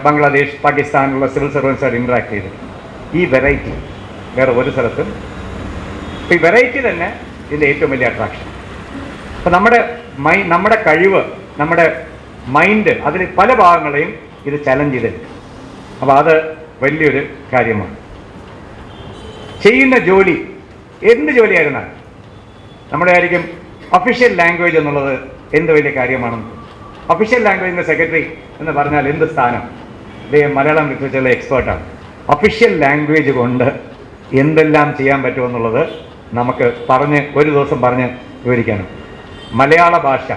ബംഗ്ലാദേശ്, പാകിസ്ഥാനിലുള്ള സിവിൽ സർവൻസായിട്ട് ഇൻട്രാക്ട് ചെയ്തിട്ട് ഈ വെറൈറ്റി വേറെ ഒരു സ്ഥലത്തും. ഈ വെറൈറ്റി തന്നെ ഇതിൻ്റെ ഏറ്റവും വലിയ അട്രാക്ഷൻ. അപ്പോൾ നമ്മുടെ കഴിവ്, നമ്മുടെ മൈൻഡ്, അതിൽ പല ഭാഗങ്ങളെയും ഇത് ചലഞ്ച് ചെയ്തെടുക്കും. അപ്പോൾ അത് വലിയൊരു കാര്യമാണ്. ചെയ്യുന്ന ജോലി എന്ത് ജോലിയായിരുന്നാൽ നമ്മുടെ ആയിരിക്കും ഒഫീഷ്യൽ ലാംഗ്വേജ് എന്നുള്ളത് എന്ത് വലിയ കാര്യമാണെന്ന്. ഒഫീഷ്യൽ ലാംഗ്വേജിൻ്റെ സെക്രട്ടറി എന്ന് പറഞ്ഞാൽ എന്ത് സ്ഥാനം? അദ്ദേഹം മലയാളം ലിറ്ററേച്ചറിലെ എക്സ്പേർട്ടാണ്. ഒഫീഷ്യൽ ലാംഗ്വേജ് കൊണ്ട് എന്തെല്ലാം ചെയ്യാൻ പറ്റുമെന്നുള്ളത് നമുക്ക് ഒരു ദിവസം പറഞ്ഞ് വിവരിക്കാനും. മലയാള ഭാഷ,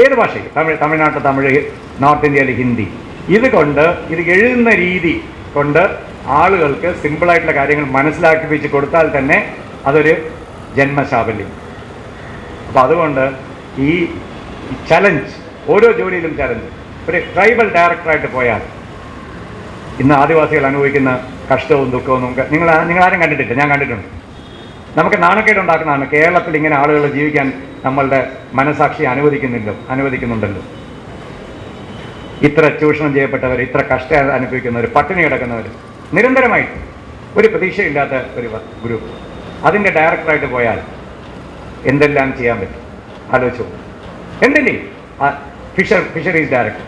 ഏത് ഭാഷയും, തമിഴ്നാട്ടിൽ തമിഴ്, നോർത്ത് ഇന്ത്യയിൽ ഹിന്ദി, ഇത് എഴുതുന്ന രീതി കൊണ്ട് ആളുകൾക്ക് സിമ്പിളായിട്ടുള്ള കാര്യങ്ങൾ മനസ്സിലാക്കിപ്പിച്ച് കൊടുത്താൽ തന്നെ അതൊരു ജന്മശാബല്യം. അപ്പോൾ അതുകൊണ്ട് ഈ ചലഞ്ച്, ഓരോ ജോലിയിലും ചലഞ്ച്. ഒരു ട്രൈബൽ ഡയറക്ടറായിട്ട് പോയാൽ ഇന്ന് ആദിവാസികൾ അനുഭവിക്കുന്ന കഷ്ടവും ദുഃഖവും നിങ്ങളാരും കണ്ടിട്ടില്ല, ഞാൻ കണ്ടിട്ടുണ്ട്. നമുക്ക് നാണക്കേടുണ്ടാക്കുന്നതാണ്. കേരളത്തിൽ ഇങ്ങനെ ആളുകൾ ജീവിക്കാൻ നമ്മളുടെ മനസാക്ഷി അനുവദിക്കുന്നുണ്ടല്ലോ. ഇത്ര ചൂഷണം ചെയ്യപ്പെട്ടവർ, ഇത്ര കഷ്ടം അനുഭവിക്കുന്നവർ, പട്ടിണി കിടക്കുന്നവർ, നിരന്തരമായിട്ട് ഒരു പ്രതീക്ഷയില്ലാത്ത ഒരു ഗ്രൂപ്പ്, അതിൻ്റെ ഡയറക്ടറായിട്ട് പോയാൽ എന്തെല്ലാം ചെയ്യാൻ പറ്റും ആലോചിച്ചു. എന്തിൻ്റെയും ഫിഷറീസ് ഡയറക്ടർ,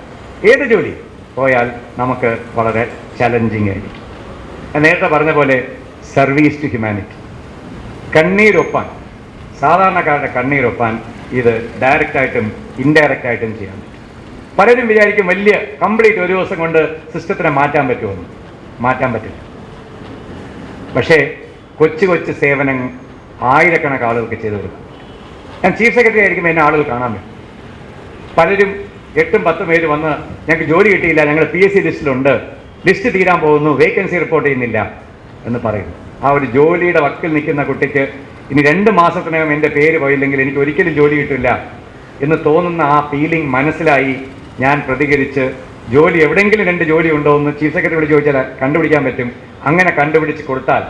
ഏത് ജോലി പോയാൽ നമുക്ക് വളരെ ചലഞ്ചിങ് ആയിരിക്കും. ഞാൻ നേരത്തെ പറഞ്ഞ പോലെ സർവീസ് ടു ഹ്യൂമാനിറ്റി, കണ്ണീരൊപ്പാൻ, സാധാരണക്കാരുടെ കണ്ണീരൊപ്പാൻ ഇത് ഡയറക്റ്റായിട്ടും ഇൻഡയറക്റ്റായിട്ടും ചെയ്യാൻ പറ്റും. പലരും വിചാരിക്കും വലിയ കംപ്ലീറ്റ് ഒരു ദിവസം കൊണ്ട് സിസ്റ്റത്തിനെ മാറ്റാൻ പറ്റുമെന്ന്. മാറ്റാൻ പറ്റില്ല. പക്ഷേ കൊച്ചു സേവനം ആയിരക്കണക്കിന് ആളുകൾക്ക് ചെയ്തു കൊടുക്കാം. ഞാൻ ചീഫ് സെക്രട്ടറി ആയിരിക്കുമ്പോൾ എന്നെ ആളുകൾ കാണാൻ പറ്റും. പലരും 8-10 പേര് വന്ന് ഞങ്ങൾക്ക് ജോലി കിട്ടിയില്ല, ഞങ്ങൾ PSC ലിസ്റ്റിലുണ്ട്, ലിസ്റ്റ് തീരാൻ പോകുന്നു, വേക്കൻസി റിപ്പോർട്ട് ചെയ്യുന്നില്ല എന്ന് പറയുന്നു. ആ ഒരു ജോലിയുടെ വക്കിൽ നിൽക്കുന്ന കുട്ടിക്ക് ഇനി 2 മാസത്തിനകം എൻ്റെ പേര് പോയില്ലെങ്കിൽ എനിക്ക് ഒരിക്കലും ജോലി കിട്ടില്ല എന്ന് തോന്നുന്ന ആ ഫീലിംഗ് മനസ്സിലായി ഞാൻ പ്രതികരിച്ച് ജോലി എവിടെയെങ്കിലും 2 ജോലി ഉണ്ടോ എന്ന് ചീഫ് സെക്രട്ടറി വിളിച്ച് ചോദിച്ചാൽ കണ്ടുപിടിക്കാൻ പറ്റും. അങ്ങനെ കണ്ടുപിടിച്ച് കൊടുത്താൽ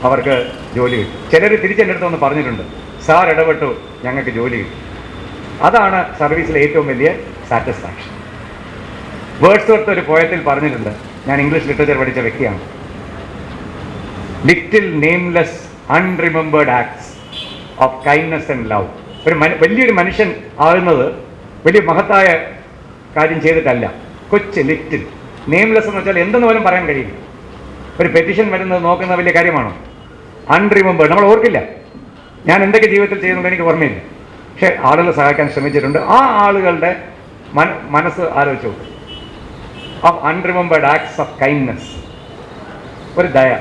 അവർക്ക് ജോലി കിട്ടും. ചിലർ തിരിച്ചെൻ്റെ അടുത്ത് വന്ന് പറഞ്ഞിട്ടുണ്ട്, സാർ ഇടപെട്ടു, ഞങ്ങൾക്ക് ജോലി കിട്ടും. അതാണ് സർവീസിലെ ഏറ്റവും വലിയ സാറ്റിസ്ഫാക്ഷൻ. വേർഡ്സ്വർത്ത് ഒരു പോയത്തിൽ പറഞ്ഞിട്ടുണ്ട്, ഞാൻ ഇംഗ്ലീഷ് ലിറ്ററേച്ചർ പഠിച്ച വ്യക്തിയാണ്, little nameless unremembered acts of kindness and love. വലിയൊരു മനുഷ്യൻ ആകുന്നത് വലിയ മഹത്തായ കാര്യം ചെയ്തിട്ടല്ല, കൊച്ച് ലിറ്റിൽ. നെയിംലെസ് എന്ന് വെച്ചാൽ എന്തെന്ന് പോലും പറയാൻ കഴിയില്ല. ഒരു പെറ്റീഷൻ വരുന്നത് നോക്കുന്ന വലിയ കാര്യമാണോ? അൺറിമെമ്പേർഡ്, നമ്മൾ ഓർക്കില്ല. ഞാൻ എന്തൊക്കെ ജീവിതത്തിൽ ചെയ്യുന്നുണ്ട് എനിക്ക് ഓർമ്മയില്ല, പക്ഷേ ആളുകൾ സഹായിക്കാൻ ശ്രമിച്ചിട്ടുണ്ട്. ആ ആളുകളുടെ മനസ്സ് ആലോചിച്ചു, ഓഫ് അൺറിമെമ്പേർഡ് ആക്ട്സ് ഓഫ് കൈൻഡ്നെസ്, ഒരു ദയ.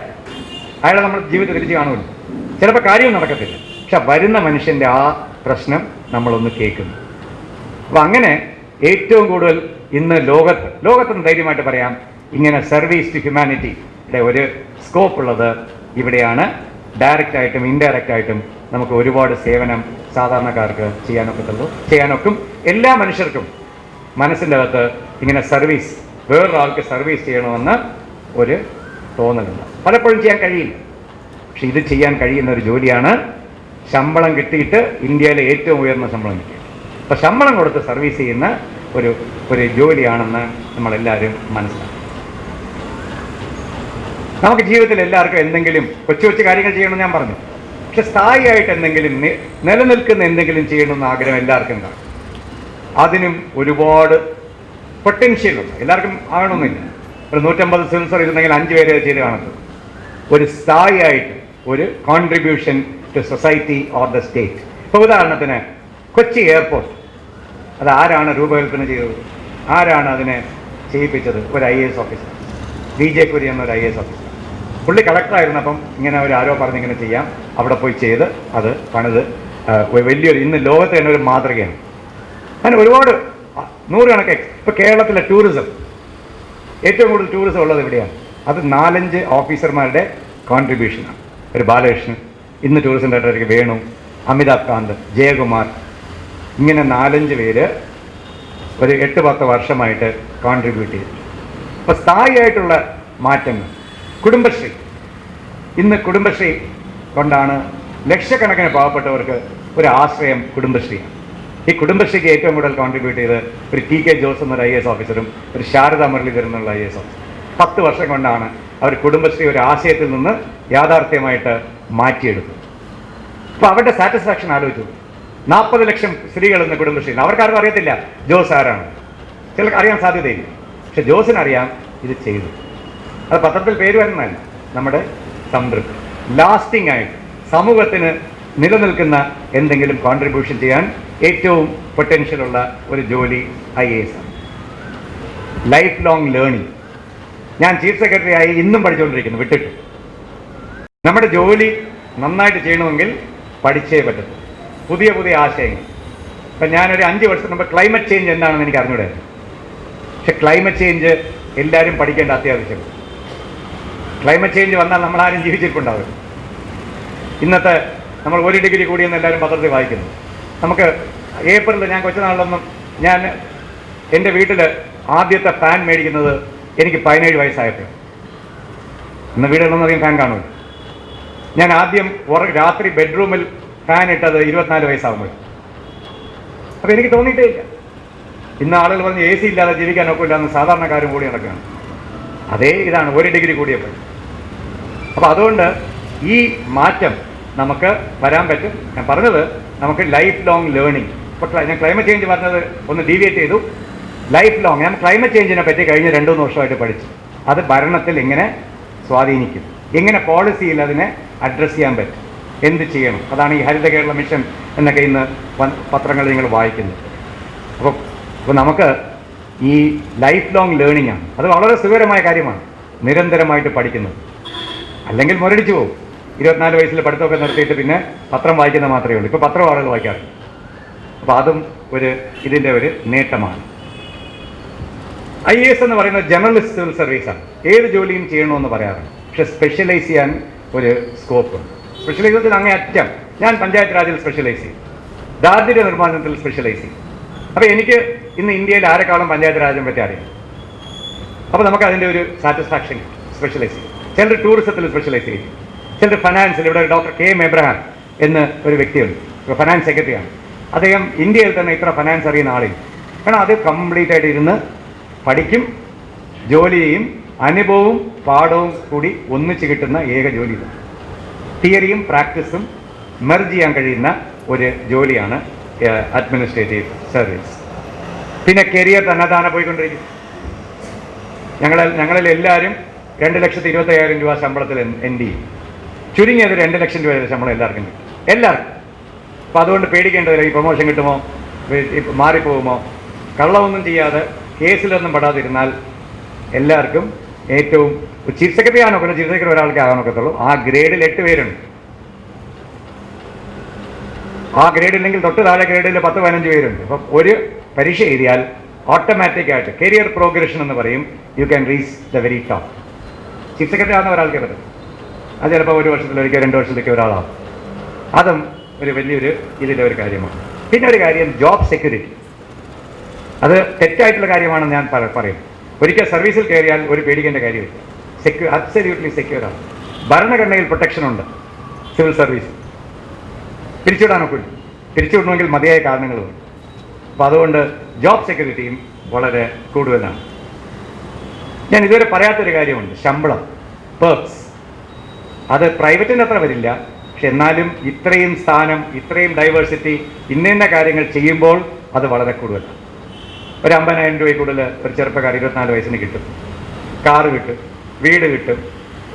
അയാളെ നമ്മൾ ജീവിതത്തിൽ തിരിച്ച് കാണുമല്ലോ. ചിലപ്പോൾ കാര്യവും നടക്കത്തില്ല, പക്ഷെ വരുന്ന മനുഷ്യൻ്റെ ആ പ്രശ്നം നമ്മളൊന്ന് കേൾക്കുന്നു. അപ്പം അങ്ങനെ ഏറ്റവും കൂടുതൽ ഇന്ന് ലോകത്തും ധൈര്യമായിട്ട് പറയാം, ഇങ്ങനെ സർവീസ് ടു ഹ്യൂമാനിറ്റിയുടെ ഒരു സ്കോപ്പ് ഉള്ളത് ഇവിടെയാണ്. ഡയറക്റ്റായിട്ടും ഇൻഡയറക്റ്റായിട്ടും നമുക്ക് ഒരുപാട് സേവനം സാധാരണക്കാർക്ക് ചെയ്യാനൊക്കും. എല്ലാ മനുഷ്യർക്കും മനസ്സിൻ്റെ അകത്ത് ഇങ്ങനെ സർവീസ്, വേറൊരാൾക്ക് സർവീസ് ചെയ്യണമെന്ന് ഒരു തോന്നലുണ്ട്. പലപ്പോഴും ചെയ്യാൻ കഴിയില്ല, പക്ഷെ ഇത് ചെയ്യാൻ കഴിയുന്ന ഒരു ജോലിയാണ്. ശമ്പളം കിട്ടിയിട്ട് ഇന്ത്യയിലെ ഏറ്റവും ഉയർന്ന ശമ്പളം കിട്ടിയത്. അപ്പോൾ ശമ്പളം കൊടുത്ത് സർവീസ് ചെയ്യുന്ന ഒരു ജോലിയാണെന്ന് നമ്മളെല്ലാവരും മനസ്സിലാക്കും. നമുക്ക് ജീവിതത്തിൽ എല്ലാവർക്കും എന്തെങ്കിലും കൊച്ചു കാര്യങ്ങൾ ചെയ്യണമെന്ന് ഞാൻ പറഞ്ഞു, പക്ഷെ സ്ഥായിയായിട്ട് എന്തെങ്കിലും നിലനിൽക്കുന്ന എന്തെങ്കിലും ചെയ്യണമെന്ന് ആഗ്രഹം എല്ലാവർക്കും കാണും. അതിനും ഒരുപാട് പൊട്ടൻഷ്യലുണ്ട്. എല്ലാവർക്കും ആകണമെന്നില്ല. ഒരു 150 സിവിൽ സർവീസ് ഉണ്ടെങ്കിൽ 5 പേരെ ചെയ്ത് കാണത്തുള്ളൂ. ഒരു സ്ഥായിയായിട്ട് ഒരു contribution to society or the state. ഇപ്പോൾ ഉദാഹരണത്തിന് കൊച്ചി എയർപോർട്ട്, അത് ആരാണ് രൂപകൽപ്പന ചെയ്തത്? ആരാണ് അതിനെ ചെയ്യിപ്പിച്ചത്? ഒരു IAS ഓഫീസർ, DJ കുര്യൻ എന്നൊരു IAS ഓഫീസർ. പുള്ളി കളക്ടറായിരുന്നപ്പം ഇങ്ങനെ ആരോ പറഞ്ഞിങ്ങനെ ചെയ്യാം, അവിടെ പോയി ചെയ്ത് അത് പണിത് വലിയൊരു, ഇന്ന് ലോകത്ത് തന്നെ ഒരു മാതൃകയാണ്. അങ്ങനെ ഒരുപാട് നൂറുകണക്കിന്. ഇപ്പോൾ കേരളത്തിലെ ടൂറിസം, ഏറ്റവും കൂടുതൽ ടൂറിസം ഉള്ളത് എവിടെയാണ്? അത് 4-5 ഓഫീസർമാരുടെ കോൺട്രിബ്യൂഷനാണ്. ഒരു ബാലകൃഷ്ണൻ, ഇന്ന് ടൂറിസം ഡയറക്ടർക്ക് വേണു, അമിതാഭ് കാന്ത്, ജയകുമാർ, ഇങ്ങനെ 4-5 പേര് ഒരു 8-10 വർഷമായിട്ട് കോൺട്രിബ്യൂട്ട് ചെയ്തു. അപ്പോൾ സ്ഥായിയായിട്ടുള്ള മാറ്റങ്ങൾ. കുടുംബശ്രീ, ഇന്ന് കുടുംബശ്രീ കൊണ്ടാണ് ലക്ഷക്കണക്കിന് പാവപ്പെട്ടവർക്ക് ഒരു ആശ്രയം കുടുംബശ്രീയാണ്. ഈ കുടുംബശ്രീക്ക് ഏറ്റവും കൂടുതൽ കോൺട്രിബ്യൂട്ട് ചെയ്ത് ഒരു TK ജോസ് എന്നൊരു IAS ഓഫീസറും ഒരു ശാരദ മുരളീധരൻ എന്നുള്ള IAS ഓഫീസർ. 10 വർഷം കൊണ്ടാണ് അവർ കുടുംബശ്രീ ഒരു ആശയത്തിൽ നിന്ന് യാഥാർത്ഥ്യമായിട്ട് മാറ്റിയെടുത്തത്. അപ്പോൾ അവരുടെ സാറ്റിസ്ഫാക്ഷൻ ആലോചിച്ചു. 40 ലക്ഷം സ്ത്രീകൾ ഇന്ന് കുടുംബശ്രീയിൽ. അവർക്കാർക്കും അറിയത്തില്ല ജോസ് ആരാണ്, ചിലർക്ക് അറിയാൻ സാധ്യതയില്ല, പക്ഷെ ജോസിനറിയാം ഇത് ചെയ്തു. അത് പത്രത്തിൽ പേര് വരുന്നതല്ല, നമ്മുടെ സംതൃപ്തി. ലാസ്റ്റിംഗ് ആയിട്ട് സമൂഹത്തിന് നിലനിൽക്കുന്ന എന്തെങ്കിലും കോൺട്രിബ്യൂഷൻ ചെയ്യാൻ ഏറ്റവും പൊട്ടൻഷ്യലുള്ള ഒരു ജോലി IAS ആണ്. Life long learning. ഞാൻ ചീഫ് സെക്രട്ടറി ആയി ഇന്നും പഠിച്ചുകൊണ്ടിരിക്കുന്നു, വിട്ടിട്ട്. നമ്മുടെ ജോലി നന്നായിട്ട് ചെയ്യണമെങ്കിൽ പഠിച്ചേ പറ്റത്തുള്ളൂ. പുതിയ ആശയങ്ങൾ. ഇപ്പം ഞാനൊരു 5 വർഷം മുമ്പ് ക്ലൈമറ്റ് ചേഞ്ച് എന്താണെന്ന് എനിക്ക് അറിഞ്ഞൂടായിരുന്നു. പക്ഷെ ക്ലൈമറ്റ് ചേഞ്ച് എല്ലാവരും പഠിക്കേണ്ട അത്യാവശ്യം. ക്ലൈമറ്റ് ചേഞ്ച് വന്നാൽ നമ്മളാരും ജീവിച്ചിട്ടുണ്ടാവില്ല. ഇന്നത്തെ നമ്മൾ 1 ഡിഗ്രി കൂടിയെന്ന് എല്ലാവരും പത്രത്തിൽ വായിക്കുന്നു. നമുക്ക് ഏപ്രിലിൽ, ഞാൻ കൊച്ചുനാളിലൊന്നും, ഞാൻ എൻ്റെ വീട്ടിൽ ആദ്യത്തെ ഫാൻ മേടിക്കുന്നത് എനിക്ക് 17 വയസ്സായപ്പോൾ. ഇന്ന് വീടുകളൊന്നധികം ഫാൻ കാണുമല്ലോ. ഞാൻ ആദ്യം രാത്രി ബെഡ്റൂമിൽ ഫാൻ ഇട്ടത് 24 വയസ്സാകുമ്പോൾ. അപ്പോൾ എനിക്ക് തോന്നിയിട്ടേ ഇല്ല. ഇന്ന് ആളുകൾ പറഞ്ഞ് AC ഇല്ലാതെ ജീവിക്കാൻ ഒക്കില്ല എന്ന് സാധാരണക്കാരും കൂടി നടക്കുകയാണ്. അതേ ഇതാണ് 1 ഡിഗ്രി കൂടിയപ്പോൾ. അപ്പോൾ അതുകൊണ്ട് ഈ മാറ്റം നമുക്ക് വരാൻ പറ്റും. ഞാൻ പറഞ്ഞത് നമുക്ക് ലൈഫ് ലോങ് ലേണിംഗ്. ഇപ്പോൾ ഞാൻ ക്ലൈമറ്റ് ചേഞ്ച് പറഞ്ഞത് ഒന്ന് ഡീവിയേറ്റ് ചെയ്തു. ലൈഫ് ലോങ്, ഞാൻ ക്ലൈമറ്റ് ചേഞ്ചിനെ പറ്റി കഴിഞ്ഞ 2-3 വർഷമായിട്ട് പഠിച്ചു. അത് ഭരണത്തിൽ എങ്ങനെ സ്വാധീനിക്കും, എങ്ങനെ പോളിസിയിൽ അതിനെ അഡ്രസ്സ് ചെയ്യാൻ പറ്റും, എന്ത് ചെയ്യണം. അതാണ് ഈ ഹരിത കേരള മിഷൻ എന്നൊക്കെ ഇന്ന് പത്രങ്ങളിൽ നിങ്ങൾ വായിക്കുന്നത്. അപ്പോൾ നമുക്ക് ഈ ലൈഫ് ലോങ് ലേണിംഗ് ആണ്. അത് വളരെ സുഖകരമായ കാര്യമാണ്, നിരന്തരമായിട്ട് പഠിക്കുന്നത്. അല്ലെങ്കിൽ മുരടിച്ചു പോകും. 24 വയസ്സിൽ പഠിത്തമൊക്കെ നിർത്തിയിട്ട് പിന്നെ പത്രം വായിക്കുന്നത് മാത്രമേ ഉള്ളൂ. ഇപ്പോൾ പത്രം ആളുകൾ വായിക്കാറുണ്ട്. അപ്പോൾ അതും ഇതിൻ്റെ ഒരു നേട്ടമാണ്. IAS എന്ന് പറയുന്നത് ജനറലിസ്റ്റ് സിവിൽ സർവീസാണ്. ഏത് ജോലിയും ചെയ്യണമെന്ന് പറയാറുണ്ട്, പക്ഷെ സ്പെഷ്യലൈസ് ചെയ്യാൻ ഒരു സ്കോപ്പ് ഉണ്ട്. സ്പെഷ്യലൈസേഷൻ അങ്ങേ അറ്റം. ഞാൻ പഞ്ചായത്ത് രാജിൽ സ്പെഷ്യലൈസ് ചെയ്യും, ദാരിദ്ര്യ നിർമ്മാർജ്ജനത്തിൽ സ്പെഷ്യലൈസ് ചെയ്യും, അപ്പോൾ എനിക്ക് ഇന്ന് ഇന്ത്യയിൽ ആരെക്കാളും പഞ്ചായത്ത് രാജിനെ പറ്റി അറിയാം. അപ്പോൾ നമുക്ക് അതിൻ്റെ ഒരു സാറ്റിസ്ഫാക്ഷൻ സ്പെഷ്യലൈസ് ചെയ്യും. ചിലർ ടൂറിസത്തിൽ സ്പെഷ്യലൈസ് ചെയ്യും, ചിലർ ഫൈനാൻസിൽ. ഇവിടെ ഡോക്ടർ KM എബ്രഹാം എന്ന ഒരു വ്യക്തിയുണ്ട്, ഫൈനാൻസ് സെക്രട്ടറിയാണ്. അദ്ദേഹം ഇന്ത്യയിൽ തന്നെ ഇത്ര ഫൈനാൻസ് അറിയുന്ന ആളില്ല. കാരണം അത് കംപ്ലീറ്റ് ആയിട്ട് ഇരുന്ന് പഠിക്കും, ജോലി ചെയ്യും, അനുഭവവും പാഠവും കൂടി ഒന്നിച്ച് കിട്ടുന്ന ഏക ജോലി. തിയറിയും പ്രാക്ടീസും മെർജ് ചെയ്യാൻ കഴിയുന്ന ഒരു ജോലിയാണ് അഡ്മിനിസ്ട്രേറ്റീവ് സർവീസ്. പിന്നെ കരിയർ തന്നെത്താനെ പോയിക്കൊണ്ടിരിക്കും. ഞങ്ങളിൽ എല്ലാവരും 2,25,000 രൂപ ശമ്പളത്തിൽ എൻഡ് ചെയ്യും. ചുരുങ്ങിയത് 2 ലക്ഷം രൂപ ശമ്പളം എല്ലാവർക്കും കിട്ടും, എല്ലാവർക്കും. അപ്പോൾ അതുകൊണ്ട് പേടിക്കേണ്ടതില്ല, ഈ പ്രൊമോഷൻ കിട്ടുമോ, മാറിപ്പോകുമോ. കള്ളമൊന്നും ചെയ്യാതെ കേസിലൊന്നും പെടാതിരുന്നാൽ എല്ലാവർക്കും ഏറ്റവും ചീഫ് സെക്രട്ടറി ആകാനൊക്കെ, ചീഫ് സെക്രട്ടറി ഒരാൾക്ക് ആകാനൊക്കത്തുള്ളൂ. ആ ഗ്രേഡിൽ 8 പേരുണ്ട്. ആ ഗ്രേഡില്ലെങ്കിൽ തൊട്ട് താഴെ ഗ്രേഡിൽ 10-15 പേരുണ്ട്. അപ്പം ഒരു പരീക്ഷ എഴുതിയാൽ ഓട്ടോമാറ്റിക്കായിട്ട് കരിയർ പ്രോഗ്രഷൻ എന്ന് പറയും, you can reach the very top. Chief secretary ആകുന്ന ഒരാൾക്ക് പറ്റും. അത് ചിലപ്പോൾ 1 വർഷത്തിലൊരിക്കൽ 2 വർഷത്തിലേക്ക് ഒരാളാവും. അതും ഒരു വലിയൊരു ഇതിലെ ഒരു കാര്യമാണ്. പിന്നെ ഒരു കാര്യം, ജോബ് സെക്യൂരിറ്റി. അത് തെറ്റായിട്ടുള്ള കാര്യമാണെന്ന് ഞാൻ പറയും. ഒരിക്കൽ സർവീസിൽ കയറിയാൽ ഒരു പേടിക്കേണ്ട കാര്യമില്ല. അബ്സല്യൂട്ട്ലി സെക്യൂർ ആണ്. ഭരണഘടനയിൽ പ്രൊട്ടക്ഷൻ ഉണ്ട് സിവിൽ സർവീസ്. പിരിച്ചുവിടാനൊക്കെ പിരിച്ചുവിടണമെങ്കിൽ മതിയായ കാരണങ്ങളുണ്ട്. അപ്പോൾ അതുകൊണ്ട് ജോബ് സെക്യൂരിറ്റിയും വളരെ കൂടുതലാണ്. ഞാൻ ഇതുവരെ പറയാത്തൊരു കാര്യമുണ്ട്, ശമ്പളം, പേർക്സ്. അത് പ്രൈവറ്റിന് അത്ര വരില്ല, പക്ഷെ എന്നാലും ഇത്രയും സ്ഥാനം, ഇത്രയും ഡൈവേഴ്സിറ്റി, ഇന്ന കാര്യങ്ങൾ ചെയ്യുമ്പോൾ അത് വളരെ കൂടുതലാണ്. ഒരു 50,000 രൂപയിൽ കൂടുതൽ ഒരു ചെറുപ്പക്കാർ 24 വയസ്സിന് കിട്ടും. കാറ് കിട്ടും, വീട് കിട്ടും,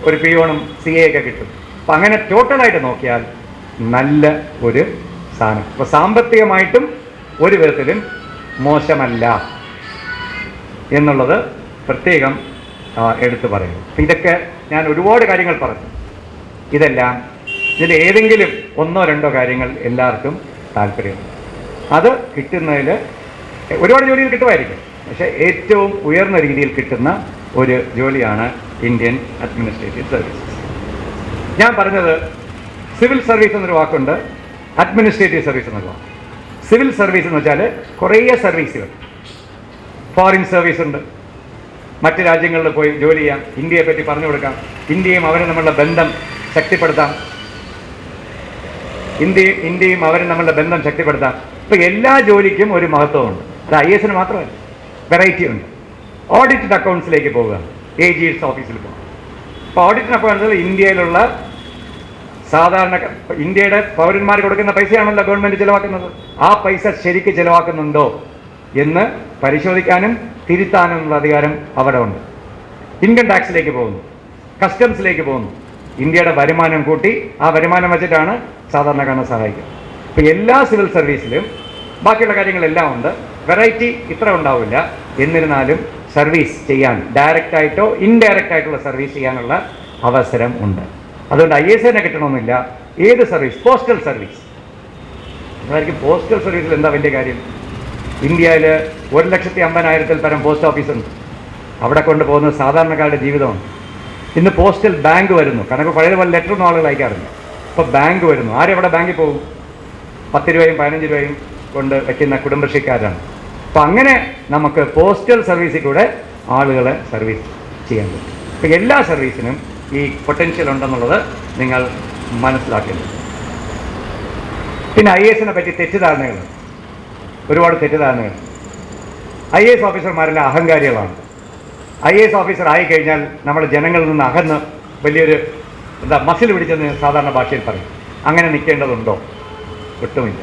ഒരു പിയോണും CA ഒക്കെ കിട്ടും. അപ്പം അങ്ങനെ ടോട്ടലായിട്ട് നോക്കിയാൽ നല്ല ഒരു സ്ഥാനം. അപ്പോൾ സാമ്പത്തികമായിട്ടും ഒരു വിധത്തിലും മോശമല്ല എന്നുള്ളത് പ്രത്യേകം എടുത്തു പറയുന്നു. അപ്പം ഇതൊക്കെ ഞാൻ ഒരുപാട് കാര്യങ്ങൾ പറഞ്ഞു. ഇതെല്ലാം ഇതിൽ ഏതെങ്കിലും 1-2 കാര്യങ്ങൾ എല്ലാവർക്കും താല്പര്യമുണ്ട്. അത് കിട്ടുന്നതിൽ ഒരുപാട് ജോലികൾ കിട്ടുമായിരിക്കും, പക്ഷേ ഏറ്റവും ഉയർന്ന രീതിയിൽ കിട്ടുന്ന ഒരു ജോലിയാണ് ഇന്ത്യൻ അഡ്മിനിസ്ട്രേറ്റീവ് സർവീസസ്. ഞാൻ പറഞ്ഞത് സിവിൽ സർവീസ് എന്നൊരു വാക്കുണ്ട്, അഡ്മിനിസ്ട്രേറ്റീവ് സർവീസ് എന്നൊരു വാക്ക്. സിവിൽ സർവീസ് എന്ന് വെച്ചാൽ കുറേ സർവീസുകൾ. ഫോറിൻ സർവീസ് ഉണ്ട്, മറ്റ് രാജ്യങ്ങളിൽ പോയി ജോലി ചെയ്യാം, ഇന്ത്യയെ പറ്റി പറഞ്ഞു കൊടുക്കാം, ഇന്ത്യയും അവരും തമ്മിലുള്ള ബന്ധം ശക്തിപ്പെടുത്താം, ഇന്ത്യയും അവരും തമ്മിലുള്ള ബന്ധം ശക്തിപ്പെടുത്താം. ഇപ്പോൾ എല്ലാ ജോലിക്കും ഒരു മഹത്വമുണ്ട്. അത് IAS മാത്രമല്ല, വെറൈറ്റി ഉണ്ട്. ഓഡിറ്റഡ് അക്കൗണ്ട്സിലേക്ക് പോവുക, AG's ഓഫീസിൽ പോകാം. അപ്പോൾ ഓഡിറ്റഡ് അക്കൗണ്ട്സിൽ ഇന്ത്യയിലുള്ള സാധാരണ ഇന്ത്യയുടെ പൗരന്മാർ കൊടുക്കുന്ന പൈസയാണല്ലോ ഗവൺമെൻറ് ചിലവാക്കുന്നത്. ആ പൈസ ശരിക്ക് ചിലവാക്കുന്നുണ്ടോ എന്ന് പരിശോധിക്കാനും തിരുത്താനുമുള്ള അധികാരം അവിടെ ഉണ്ട്. ഇൻകം ടാക്സിലേക്ക് പോകുന്നു, കസ്റ്റംസിലേക്ക് പോകുന്നു. ഇന്ത്യയുടെ വരുമാനം കൂട്ടി ആ വരുമാനം വെച്ചിട്ടാണ് സാധാരണക്കാരനെ സഹായിക്കുക. ഇപ്പോൾ എല്ലാ സിവിൽ സർവീസിലും ബാക്കിയുള്ള കാര്യങ്ങളെല്ലാം ഉണ്ട്. വെറൈറ്റി ഇത്ര ഉണ്ടാവില്ല, എന്നിരുന്നാലും സർവീസ് ചെയ്യാൻ ഡയറക്റ്റായിട്ടോ ഇൻഡയറക്റ്റ് ആയിട്ടുള്ള സർവീസ് ചെയ്യാനുള്ള അവസരം ഉണ്ട്. അതുകൊണ്ട് IAS തന്നെ കിട്ടണമെന്നില്ല, ഏത് സർവീസ്, പോസ്റ്റൽ സർവീസ്. അതായിരിക്കും പോസ്റ്റൽ സർവീസിൽ എന്താ വലിയ കാര്യം. ഇന്ത്യയിൽ 1,50,000-ൽ പരം പോസ്റ്റ് ഓഫീസുണ്ട്. അവിടെ കൊണ്ടുപോകുന്നത് സാധാരണക്കാരുടെ ജീവിതമാണ്. ഇന്ന് പോസ്റ്റൽ ബാങ്ക് വരുന്നു. കണക്ക് പഴയ പോലെ ലെറ്ററൊന്നും ആളുകൾ അയക്കാറില്ല. ഇപ്പോൾ ബാങ്ക് വരുന്നു. ആരെവിടെ ബാങ്കിൽ പോകും? 10 രൂപയും 15 രൂപയും കൊണ്ട് വയ്ക്കുന്ന കുടുംബശ്രീക്കാരാണ്. അപ്പം അങ്ങനെ നമുക്ക് പോസ്റ്റൽ സർവീസിൽ കൂടെ ആളുകളെ സർവീസ് ചെയ്യാൻ പറ്റും. ഇപ്പം എല്ലാ സർവീസിനും ഈ പൊട്ടൻഷ്യൽ ഉണ്ടെന്നുള്ളത് നിങ്ങൾ മനസ്സിലാക്കുന്നു. പിന്നെ IAS പറ്റി തെറ്റിദ്ധാരണകൾ, ഒരുപാട് തെറ്റിദ്ധാരണകൾ. IAS ഓഫീസർമാരെല്ലാം അഹങ്കാരികളാണ്. IAS ഓഫീസർ ആയിക്കഴിഞ്ഞാൽ നമ്മൾ ജനങ്ങളിൽ നിന്ന് അകന്ന് വലിയൊരു മസിൽ പിടിച്ചെന്ന് സാധാരണ ഭാഷയിൽ പറയും. അങ്ങനെ നിൽക്കേണ്ടതുണ്ടോ? ഒട്ടുമില്ല.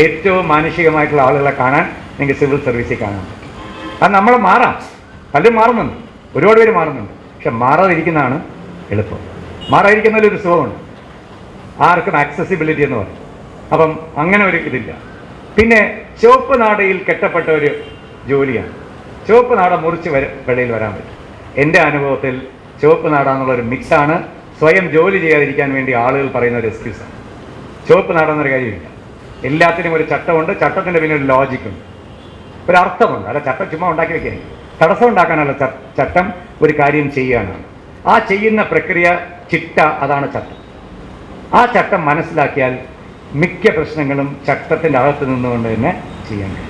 ഏറ്റവും മാനുഷികമായിട്ടുള്ള ആളുകളെ കാണാൻ നിങ്ങൾക്ക് സിവിൽ സർവീസിൽ കാണാൻ പറ്റും. അത് നമ്മൾ മാറാം, പലരും മാറുന്നുണ്ട്, ഒരുപാട് പേര് മാറുന്നുണ്ട്. പക്ഷെ മാറാതിരിക്കുന്നതാണ് എളുപ്പം. മാറാതിരിക്കുന്നതിലൊരു സുഖമുണ്ട്, ആർക്കും ആക്സസിബിലിറ്റി എന്ന് പറയും. അപ്പം അങ്ങനെ ഒരു ഇതില്ല. പിന്നെ ചുവപ്പ് നാടയിൽ കെട്ടപ്പെട്ട ഒരു ജോലിയാണ്. ചുവപ്പ് നാട മുറിച്ച് വെളിയിൽ വരാൻ പറ്റും. എൻ്റെ അനുഭവത്തിൽ ചുവപ്പ് നാടാന്നുള്ളൊരു മിക്സാണ്. സ്വയം ജോലി ചെയ്യാതിരിക്കാൻ വേണ്ടി ആളുകൾ പറയുന്ന ഒരു എക്സ്ക്യൂസാണ്. ചുവപ്പ് നാടെന്നൊരു കാര്യമില്ല. എല്ലാത്തിനും ഒരു ചട്ടമുണ്ട്, ചട്ടത്തിൻ്റെ പിന്നെ ഒരു ലോജിക്കുണ്ട്, ഒരു അർത്ഥമുണ്ട്. അല്ല ചട്ടം ചുമ്മാ ഉണ്ടാക്കി വെക്കാൻ, തടസ്സം ഉണ്ടാക്കാനല്ല ചട്ടം. ഒരു കാര്യം ചെയ്യുകയാണ്, ആ ചെയ്യുന്ന പ്രക്രിയ ചിട്ട, അതാണ് ചട്ടം. ആ ചട്ടം മനസ്സിലാക്കിയാൽ മിക്ക പ്രശ്നങ്ങളും ചട്ടത്തിൻ്റെ അകത്ത് നിന്നുകൊണ്ട് തന്നെ ചെയ്യാൻ കഴിയും.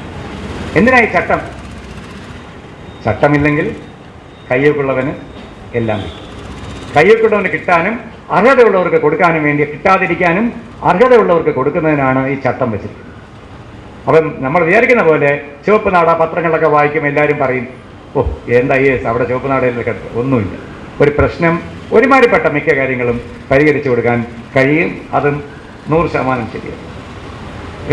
എന്തിനായി ചട്ടം? ചട്ടമില്ലെങ്കിൽ കയ്യൊക്കുള്ളവന് എല്ലാം കിട്ടും. കയ്യൊക്കുള്ളവന് കിട്ടാനും അർഹതയുള്ളവർക്ക് കൊടുക്കാനും വേണ്ടി, കിട്ടാതിരിക്കാനും അർഹതയുള്ളവർക്ക് കൊടുക്കുന്നതിനാണ് ഈ ചട്ടം വെച്ചിരിക്കുന്നത്. അപ്പം നമ്മൾ വിചാരിക്കുന്ന പോലെ ചുവപ്പ് നാട പത്രങ്ങളൊക്കെ വായിക്കും, എല്ലാവരും പറയും, ഓ എന്താ അവിടെ ചുവപ്പ് നാടയിലൊക്കെ ഒന്നുമില്ല. ഒരു പ്രശ്നം ഒരുമാതിരിപ്പെട്ട മിക്ക കാര്യങ്ങളും പരിഹരിച്ചു കൊടുക്കാൻ കഴിയും. അതും 100% ശരിയാണ്.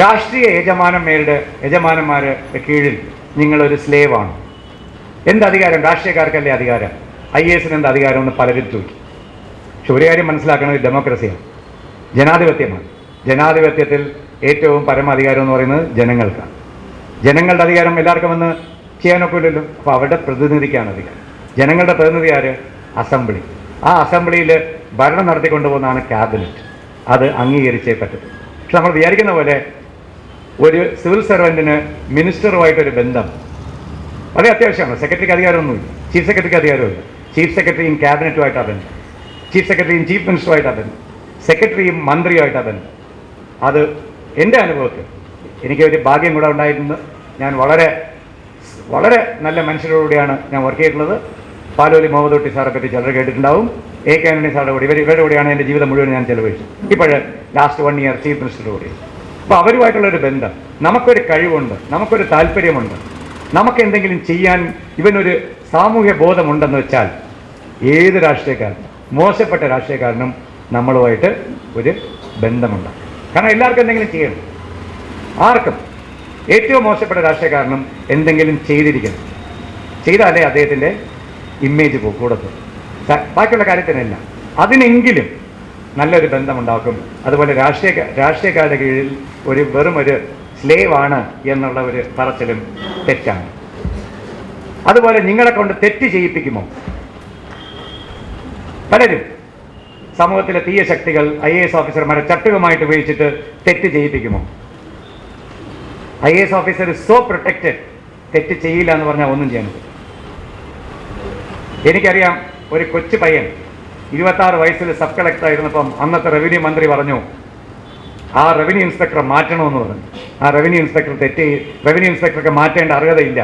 രാഷ്ട്രീയ യജമാനന്മാരുടെ കീഴിൽ നിങ്ങളൊരു സ്ലേവാണ്. എന്ത് അധികാരം? രാഷ്ട്രീയക്കാർക്കല്ലേ അധികാരം? IAS എന്ത് അധികാരം എന്ന് പലരും ചോദിക്കും. പക്ഷെ ഒരു കാര്യം മനസ്സിലാക്കുന്നത് ഡെമോക്രസിയാണ്, ജനാധിപത്യമാണ്. ജനാധിപത്യത്തിൽ ഏറ്റവും പരമാധികാരം എന്ന് പറയുന്നത് ജനങ്ങൾക്കാണ്. ജനങ്ങളുടെ അധികാരം എല്ലാവർക്കും വന്ന് ചെയ്യാനൊക്കില്ലല്ലോ. അപ്പോൾ അവരുടെ പ്രതിനിധിക്കാണ് അധികാരം. ജനങ്ങളുടെ പ്രതിനിധി ആര്? അസംബ്ലി. ആ അസംബ്ലിയിൽ ഭരണം നടത്തിക്കൊണ്ടുപോകുന്നതാണ് ക്യാബിനറ്റ്. അത് അംഗീകരിച്ചേ പറ്റത്തുള്ളൂ. പക്ഷെ നമ്മൾ വിചാരിക്കുന്ന പോലെ ഒരു സിവിൽ സർവൻറ്റിന് മിനിസ്റ്ററുമായിട്ടൊരു ബന്ധം വളരെ അത്യാവശ്യമാണ്. സെക്രട്ടറിക്ക് അധികാരമൊന്നുമില്ല, ചീഫ് സെക്രട്ടറിക്ക് അധികാരമില്ല. ചീഫ് സെക്രട്ടറിയും ക്യാബിനറ്റുമായിട്ടാണ് ബന്ധം, ചീഫ് സെക്രട്ടറിയും ചീഫ് മിനിസ്റ്ററുമായിട്ടാണ് ബന്ധം, സെക്രട്ടറിയും മന്ത്രിയുമായിട്ടാണ് ബന്ധം. അത് എൻ്റെ അനുഭവത്തിൽ എനിക്ക് ഒരു ഭാഗ്യം കൂടെ ഉണ്ടായിരുന്നു. ഞാൻ വളരെ വളരെ നല്ല മനുഷ്യരോടുകൂടിയാണ് ഞാൻ വർക്ക് ചെയ്തിട്ടുള്ളത്. പാലോലി മുഹമ്മദ് കുട്ടി സാറെ പറ്റി ചിലർ കേട്ടിട്ടുണ്ടാവും. AK ആന്റണി സാറുടെ കൂടി ഇവരുടെ കൂടെയാണ് എൻ്റെ ജീവിതം മുഴുവൻ ഞാൻ ചെലവഴിച്ചത്. ഇപ്പോൾ ലാസ്റ്റ് 1 ഇയർ ചീഫ് മിനിസ്റ്ററുടെ കൂടി. അപ്പോൾ അവരുമായിട്ടുള്ളൊരു ബന്ധം, നമുക്കൊരു കഴിവുണ്ട്, നമുക്കൊരു താല്പര്യമുണ്ട്, നമുക്ക് എന്തെങ്കിലും ചെയ്യാൻ ഇവനൊരു സാമൂഹ്യ ബോധമുണ്ടെന്ന് വെച്ചാൽ ഏത് രാഷ്ട്രീയക്കാരനും, മോശപ്പെട്ട രാഷ്ട്രീയക്കാരനും നമ്മളുമായിട്ട് ഒരു ബന്ധമുണ്ട്. കാരണം എല്ലാവർക്കും എന്തെങ്കിലും ചെയ്യണം. ആർക്കും, ഏറ്റവും മോശപ്പെട്ട രാഷ്ട്രീയക്കാരനും എന്തെങ്കിലും ചെയ്തിരിക്കണം. ചെയ്താലേ അദ്ദേഹത്തിൻ്റെ ഇമേജ് പോകും കൂടത്ത്. ബാക്കിയുള്ള കാര്യത്തിനല്ല, അതിനെങ്കിലും നല്ലൊരു ബന്ധമുണ്ടാക്കും. അതുപോലെ രാഷ്ട്രീയക്കാരുടെ കീഴിൽ വെറും ഒരു സ്ലേവാണ് എന്നുള്ള ഒരു പറച്ചിലും തെറ്റാണ്. അതുപോലെ നിങ്ങളെ കൊണ്ട് തെറ്റ് ചെയ്യിപ്പിക്കുമോ? പലരും സമൂഹത്തിലെ തീയ ശക്തികൾ IAS ഓഫീസർമാരെ ചട്ടുകമായിട്ട് ഉപയോഗിച്ചിട്ട് തെറ്റ് ചെയ്യിപ്പിക്കുമോ? IAS ഓഫീസർ സോ പ്രൊട്ടക്റ്റഡ്, തെറ്റ് ചെയ്യില്ല എന്ന് പറഞ്ഞാൽ ഒന്നും ചെയ്യാൻ പറ്റും. എനിക്കറിയാം, ഒരു കൊച്ചു പയ്യൻ 26 വയസ്സിൽ സബ് കളക്ടർ ആയിരുന്നപ്പം അന്നത്തെ റവന്യൂ മന്ത്രി പറഞ്ഞു ആ റവന്യൂ ഇൻസ്പെക്ടറെ മാറ്റണമെന്ന് പറഞ്ഞു. ആ റവന്യൂ ഇൻസ്പെക്ടർക്ക് മാറ്റേണ്ട അർഹതയില്ല,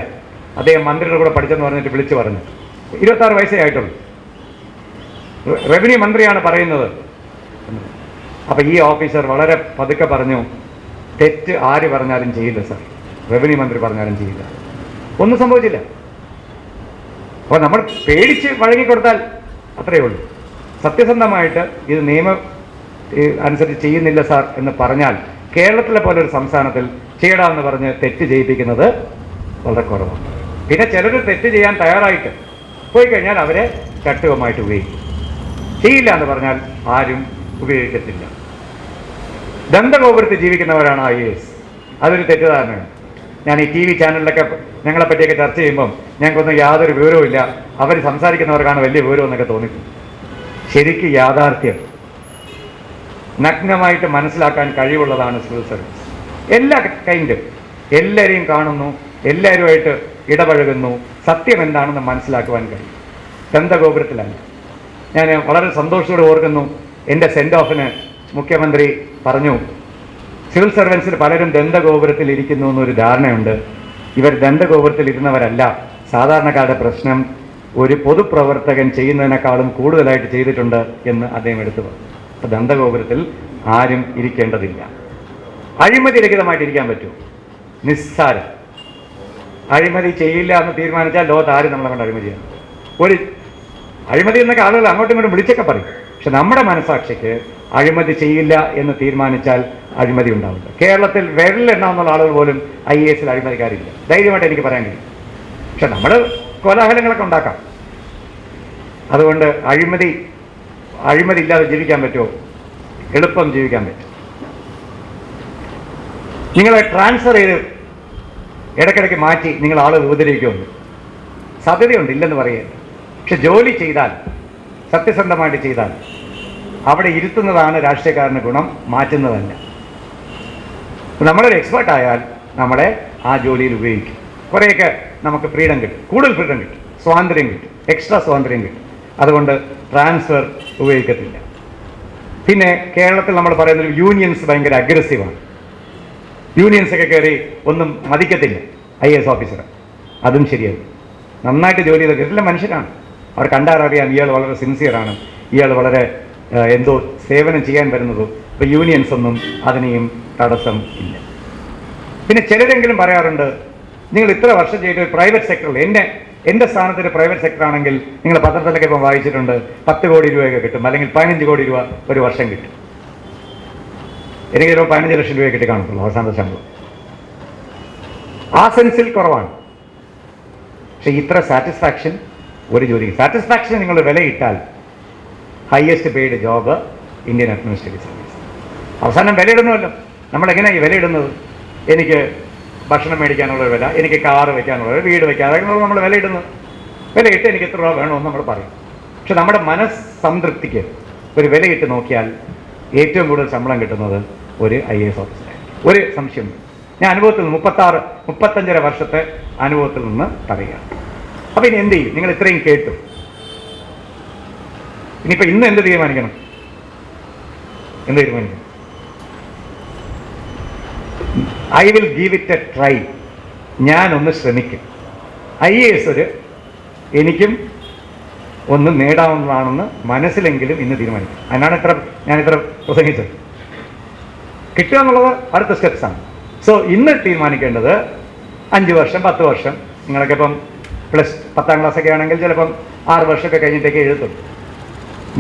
അദ്ദേഹം മന്ത്രിയുടെ കൂടെ പഠിച്ചെന്ന് പറഞ്ഞിട്ട് വിളിച്ചു പറഞ്ഞു. 26 വയസ്സേ ആയിട്ടുള്ളൂ, റവന്യൂ മന്ത്രിയാണ് പറയുന്നത്. അപ്പം ഈ ഓഫീസർ വളരെ പതുക്കെ പറഞ്ഞു, തെറ്റ് ആര് പറഞ്ഞാലും ചെയ്യില്ല സാർ, റവന്യൂ മന്ത്രി പറഞ്ഞാലും ചെയ്യില്ല. ഒന്നും സംഭവിച്ചില്ല. അപ്പോൾ നമ്മൾ പേടിച്ച് വഴങ്ങിക്കൊടുത്താൽ അത്രയേ ഉള്ളൂ. സത്യസന്ധമായിട്ട് ഇത് നിയമം അനുസരിച്ച് ചെയ്യുന്നില്ല സാർ എന്ന് പറഞ്ഞാൽ കേരളത്തിലെ പോലെ ഒരു സംസ്ഥാനത്തിൽ ചെയ്യണമെന്ന് പറഞ്ഞ് തെറ്റ് ചെയ്യിപ്പിക്കുന്നത് വളരെ കുറവാണ്. പിന്നെ ചിലർ തെറ്റ് ചെയ്യാൻ തയ്യാറായിട്ട് പോയി കഴിഞ്ഞാൽ അവരെ ചട്ടുകമായിട്ട് ഉപയോഗിക്കും. ചെയ്യില്ല എന്ന് പറഞ്ഞാൽ ആരും ഉപയോഗിക്കത്തില്ല. ദന്തഗോപുരത്തിൽ ജീവിക്കുന്നവരാണ് IAS. അതൊരു തെറ്റിദ്ധാരണയാണ്. ഞാൻ ഈ TV ചാനലിലൊക്കെ ഞങ്ങളെ പറ്റിയൊക്കെ ചർച്ച ചെയ്യുമ്പം ഞങ്ങൾക്കൊന്നും യാതൊരു വിവരവും ഇല്ല, അവർ സംസാരിക്കുന്നവർക്കാണ് വലിയ വിവരം എന്നൊക്കെ തോന്നിക്കും. ശരിക്കും യാഥാർത്ഥ്യം നഗ്നമായിട്ട് മനസ്സിലാക്കാൻ കഴിവുള്ളതാണ് സിവിൽ സർവീസ്. എല്ലാ കൈൻഡും എല്ലാവരെയും കാണുന്നു, എല്ലാവരുമായിട്ട് ഇടപഴകുന്നു, സത്യം എന്താണെന്ന് മനസ്സിലാക്കുവാൻ കഴിയും. ദന്തഗോപുരത്തിലല്ല. ഞാൻ വളരെ സന്തോഷത്തോടെ ഓർക്കുന്നു, എൻ്റെ സെൻഡ് ഓഫിന് മുഖ്യമന്ത്രി പറഞ്ഞു, സിവിൽ സർവൻസിൽ പലരും ദന്തഗോപുരത്തിൽ ഇരിക്കുന്നു എന്നൊരു ധാരണയുണ്ട്. ഇവർ ദന്തഗോപുരത്തിൽ ഇരുന്നവരല്ല. സാധാരണക്കാരുടെ പ്രശ്നം ഒരു പൊതുപ്രവർത്തകൻ ചെയ്യുന്നതിനേക്കാളും കൂടുതലായിട്ട് ചെയ്തിട്ടുണ്ട് എന്ന് അദ്ദേഹം എടുത്തു പറഞ്ഞു. അപ്പോൾ ദന്തഗോപുരത്തിൽ ആരും ഇരിക്കേണ്ടതില്ല. അഴിമതി രഹിതമായിട്ട് ഇരിക്കാൻ പറ്റുമോ? നിസ്സാരം. അഴിമതി ചെയ്യില്ല എന്ന് തീരുമാനിച്ചാൽ ലോകത്ത് ആരും നമ്മളെ കൊണ്ട് അഴിമതി ചെയ്യണം. ഒരു അഴിമതി എന്നൊക്കെ ആളുകൾ അങ്ങോട്ടും ഇങ്ങോട്ടും വിളിച്ചൊക്കെ പറയും. പക്ഷെ നമ്മുടെ മനസാക്ഷിക്ക് അഴിമതി ചെയ്യില്ല എന്ന് തീരുമാനിച്ചാൽ അഴിമതി ഉണ്ടാവില്ല. കേരളത്തിൽ വിരലിലെണ്ണാവുന്ന ആളുകൾ പോലും IASൽ അഴിമതിക്കാരില്ല, ധൈര്യമായിട്ട് എനിക്ക് പറയാൻ കഴിയും. പക്ഷെ നമ്മൾ കോലാഹലങ്ങളൊക്കെ ഉണ്ടാക്കാം. അതുകൊണ്ട് അഴിമതി ഇല്ലാതെ ജീവിക്കാൻ പറ്റുമോ? എളുപ്പം ജീവിക്കാൻ പറ്റും. നിങ്ങളെ ട്രാൻസ്ഫർ ചെയ്ത് ഇടയ്ക്കിടയ്ക്ക് മാറ്റി നിങ്ങൾ ആളുകൾ ഉപദ്രവിക്കുമെന്ന് സാധ്യതയുണ്ട്, ഇല്ലെന്ന് പറയുക. പക്ഷെ ജോലി ചെയ്താൽ, സത്യസന്ധമായിട്ട് ചെയ്താൽ അവിടെ ഇരുത്തുന്നതാണ് രാഷ്ട്രീയക്കാരന് ഗുണം, മാറ്റുന്നതല്ല. നമ്മളൊരു എക്സ്പേർട്ടായാൽ നമ്മളെ ആ ജോലിയിൽ ഉപയോഗിക്കും. കുറേയൊക്കെ നമുക്ക് ഫ്രീഡം കിട്ടും, കൂടുതൽ ഫ്രീഡം കിട്ടും, സ്വാതന്ത്ര്യം കിട്ടും, എക്സ്ട്രാ സ്വാതന്ത്ര്യം കിട്ടും. അതുകൊണ്ട് ട്രാൻസ്ഫർ ഉപയോഗിക്കത്തില്ല. പിന്നെ കേരളത്തിൽ നമ്മൾ പറയുന്നത് യൂണിയൻസ് ഭയങ്കര അഗ്രസീവാണ്. യൂണിയൻസൊക്കെ കയറി ഒന്നും മതിക്കത്തില്ല. IAS ഓഫീസർ, അതും ശരിയായി. നന്നായിട്ട് ജോലി ചെയ്തൊക്കെ എല്ലാം മനുഷ്യരാണ്. അവർ കണ്ടാററിയാം ഇയാൾ വളരെ സിൻസിയറാണ്, ഇയാൾ വളരെ എന്തോ സേവനം ചെയ്യാൻ വരുന്നതോ. ഇപ്പോൾ യൂണിയൻസ് ഒന്നും അതിനെയും തടസ്സം ഇല്ല. പിന്നെ ചിലരെങ്കിലും പറയാറുണ്ട്, നിങ്ങൾ ഇത്ര വർഷം ചെയ്ത പ്രൈവറ്റ് സെക്ടറിൽ, എൻ്റെ സ്ഥാനത്തൊരു പ്രൈവറ്റ് സെക്ടർ ആണെങ്കിൽ നിങ്ങൾ പത്രത്തിലൊക്കെ ഇപ്പം വായിച്ചിട്ടുണ്ട് 10 കോടി രൂപയൊക്കെ കിട്ടും, അല്ലെങ്കിൽ 15 കോടി രൂപ ഒരു വർഷം കിട്ടും. എനിക്ക് ചിലപ്പോൾ 15 ലക്ഷം രൂപ കിട്ടി കാണത്തുള്ളൂ അവസാനത്തെ ശമ്പളം. ആ സെൻസിൽ കുറവാണ്. പക്ഷെ ഇത്ര സാറ്റിസ്ഫാക്ഷൻ ഒരു ജോലിക്ക്, സാറ്റിസ്ഫാക്ഷൻ നിങ്ങൾ വിലയിട്ടാൽ highest paid job Indian administrative service. അവസാനം വിലയിടുന്നുമല്ലോ. നമ്മളെങ്ങനെയാണ് ഈ വിലയിടുന്നത്? എനിക്ക് ഭക്ഷണം മേടിക്കാനുള്ള വില, എനിക്ക് കാറ് വയ്ക്കാനുള്ള വില, വീട് വയ്ക്കാൻ, അതൊക്കെ നമ്മൾ വിലയിടുന്നത്. വിലയിട്ട് എനിക്ക് എത്ര രൂപ വേണമെന്ന് നമ്മൾ പറയും. പക്ഷെ നമ്മുടെ മനസ്സംതൃപ്തിക്ക് ഒരു വിലയിട്ട് നോക്കിയാൽ ഏറ്റവും കൂടുതൽ ശമ്പളം കിട്ടുന്നത് ഒരു IAS ഓഫീസറായിരിക്കും. ഒരു സംശയം ഞാൻ അനുഭവത്തിൽ നിന്ന് 35 വർഷത്തെ അനുഭവത്തിൽ നിന്ന് പറയുകയാണ്. അപ്പം ഇനി എന്ത് ചെയ്യും? നിങ്ങൾ ഇത്രയും കേട്ടു, ഇനിയിപ്പോൾ ഇന്ന് എന്ത് തീരുമാനിക്കണം? എന്ത് തീരുമാനിക്കണം? I will give it A try. ഞാനൊന്ന് ശ്രമിക്കും. IAS എനിക്കും ഒന്ന് നേടാവുന്നതാണെന്ന് മനസ്സിലെങ്കിലും ഇന്ന് തീരുമാനിക്കും. അതിനാണ് ഞാനിത്ര പ്രസംഗിച്ചത്. കിട്ടുക എന്നുള്ളത് അടുത്ത സ്റ്റെപ്സാണ്. സോ ഇന്ന് തീരുമാനിക്കേണ്ടത് 5 വർഷം 10 വർഷം, നിങ്ങളൊക്കെ ഇപ്പം +10ാം ക്ലാസ്സൊക്കെ ആണെങ്കിൽ ചിലപ്പം 6 വർഷമൊക്കെ കഴിഞ്ഞിട്ടൊക്കെ എഴുതും.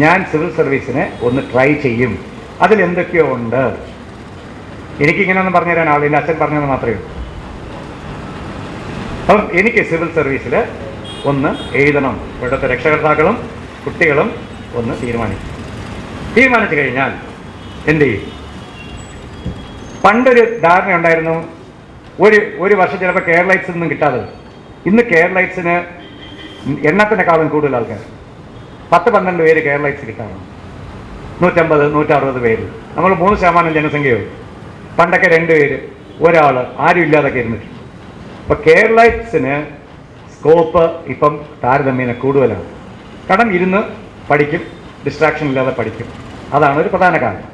ഞാൻ സിവിൽ സർവീസിനെ ഒന്ന് ട്രൈ ചെയ്യും. അതിലെന്തൊക്കെയോ ഉണ്ട്. എനിക്കിങ്ങനെയൊന്നും പറഞ്ഞു തരാൻ ആളില്ല, അച്ഛൻ പറഞ്ഞത് മാത്രമേ ഉള്ളൂ. അപ്പം എനിക്ക് സിവിൽ സർവീസിൽ ഒന്ന് എഴുതണം. ഇവിടുത്തെ രക്ഷകർത്താക്കളും കുട്ടികളും ഒന്ന് തീരുമാനിച്ചു കഴിഞ്ഞാൽ എന്ത് ചെയ്യും? പണ്ടൊരു ധാരണ ഉണ്ടായിരുന്നു, ഒരു വർഷം ചിലപ്പോൾ കേരളൈറ്റ്സിൽ നിന്നും കിട്ടാതെ. ഇന്ന് കേരളൈറ്റ്സിന് എണ്ണത്തിനേക്കാളും കൂടുതൽ ആൾക്കാർ, 10-12 പേര് കേരളൈറ്റ്സ് കിട്ടാറുണ്ട്. 150-160 പേര്. നമ്മൾ 3% ജനസംഖ്യയുള്ളൂ. പണ്ടൊക്കെ 2 പേര്, ഒരാൾ, ആരും ഇല്ലാതൊക്കെ ഇരുന്നിട്ടുണ്ട്. അപ്പോൾ കേരളൈറ്റ്സിന് സ്കോപ്പ് ഇപ്പം താരതമ്യേന കൂടുതലാണ്. കാരണം ഇരുന്ന് പഠിക്കും, ഡിസ്ട്രാക്ഷൻ ഇല്ലാതെ പഠിക്കും. അതാണ് ഒരു പ്രധാന കാരണം.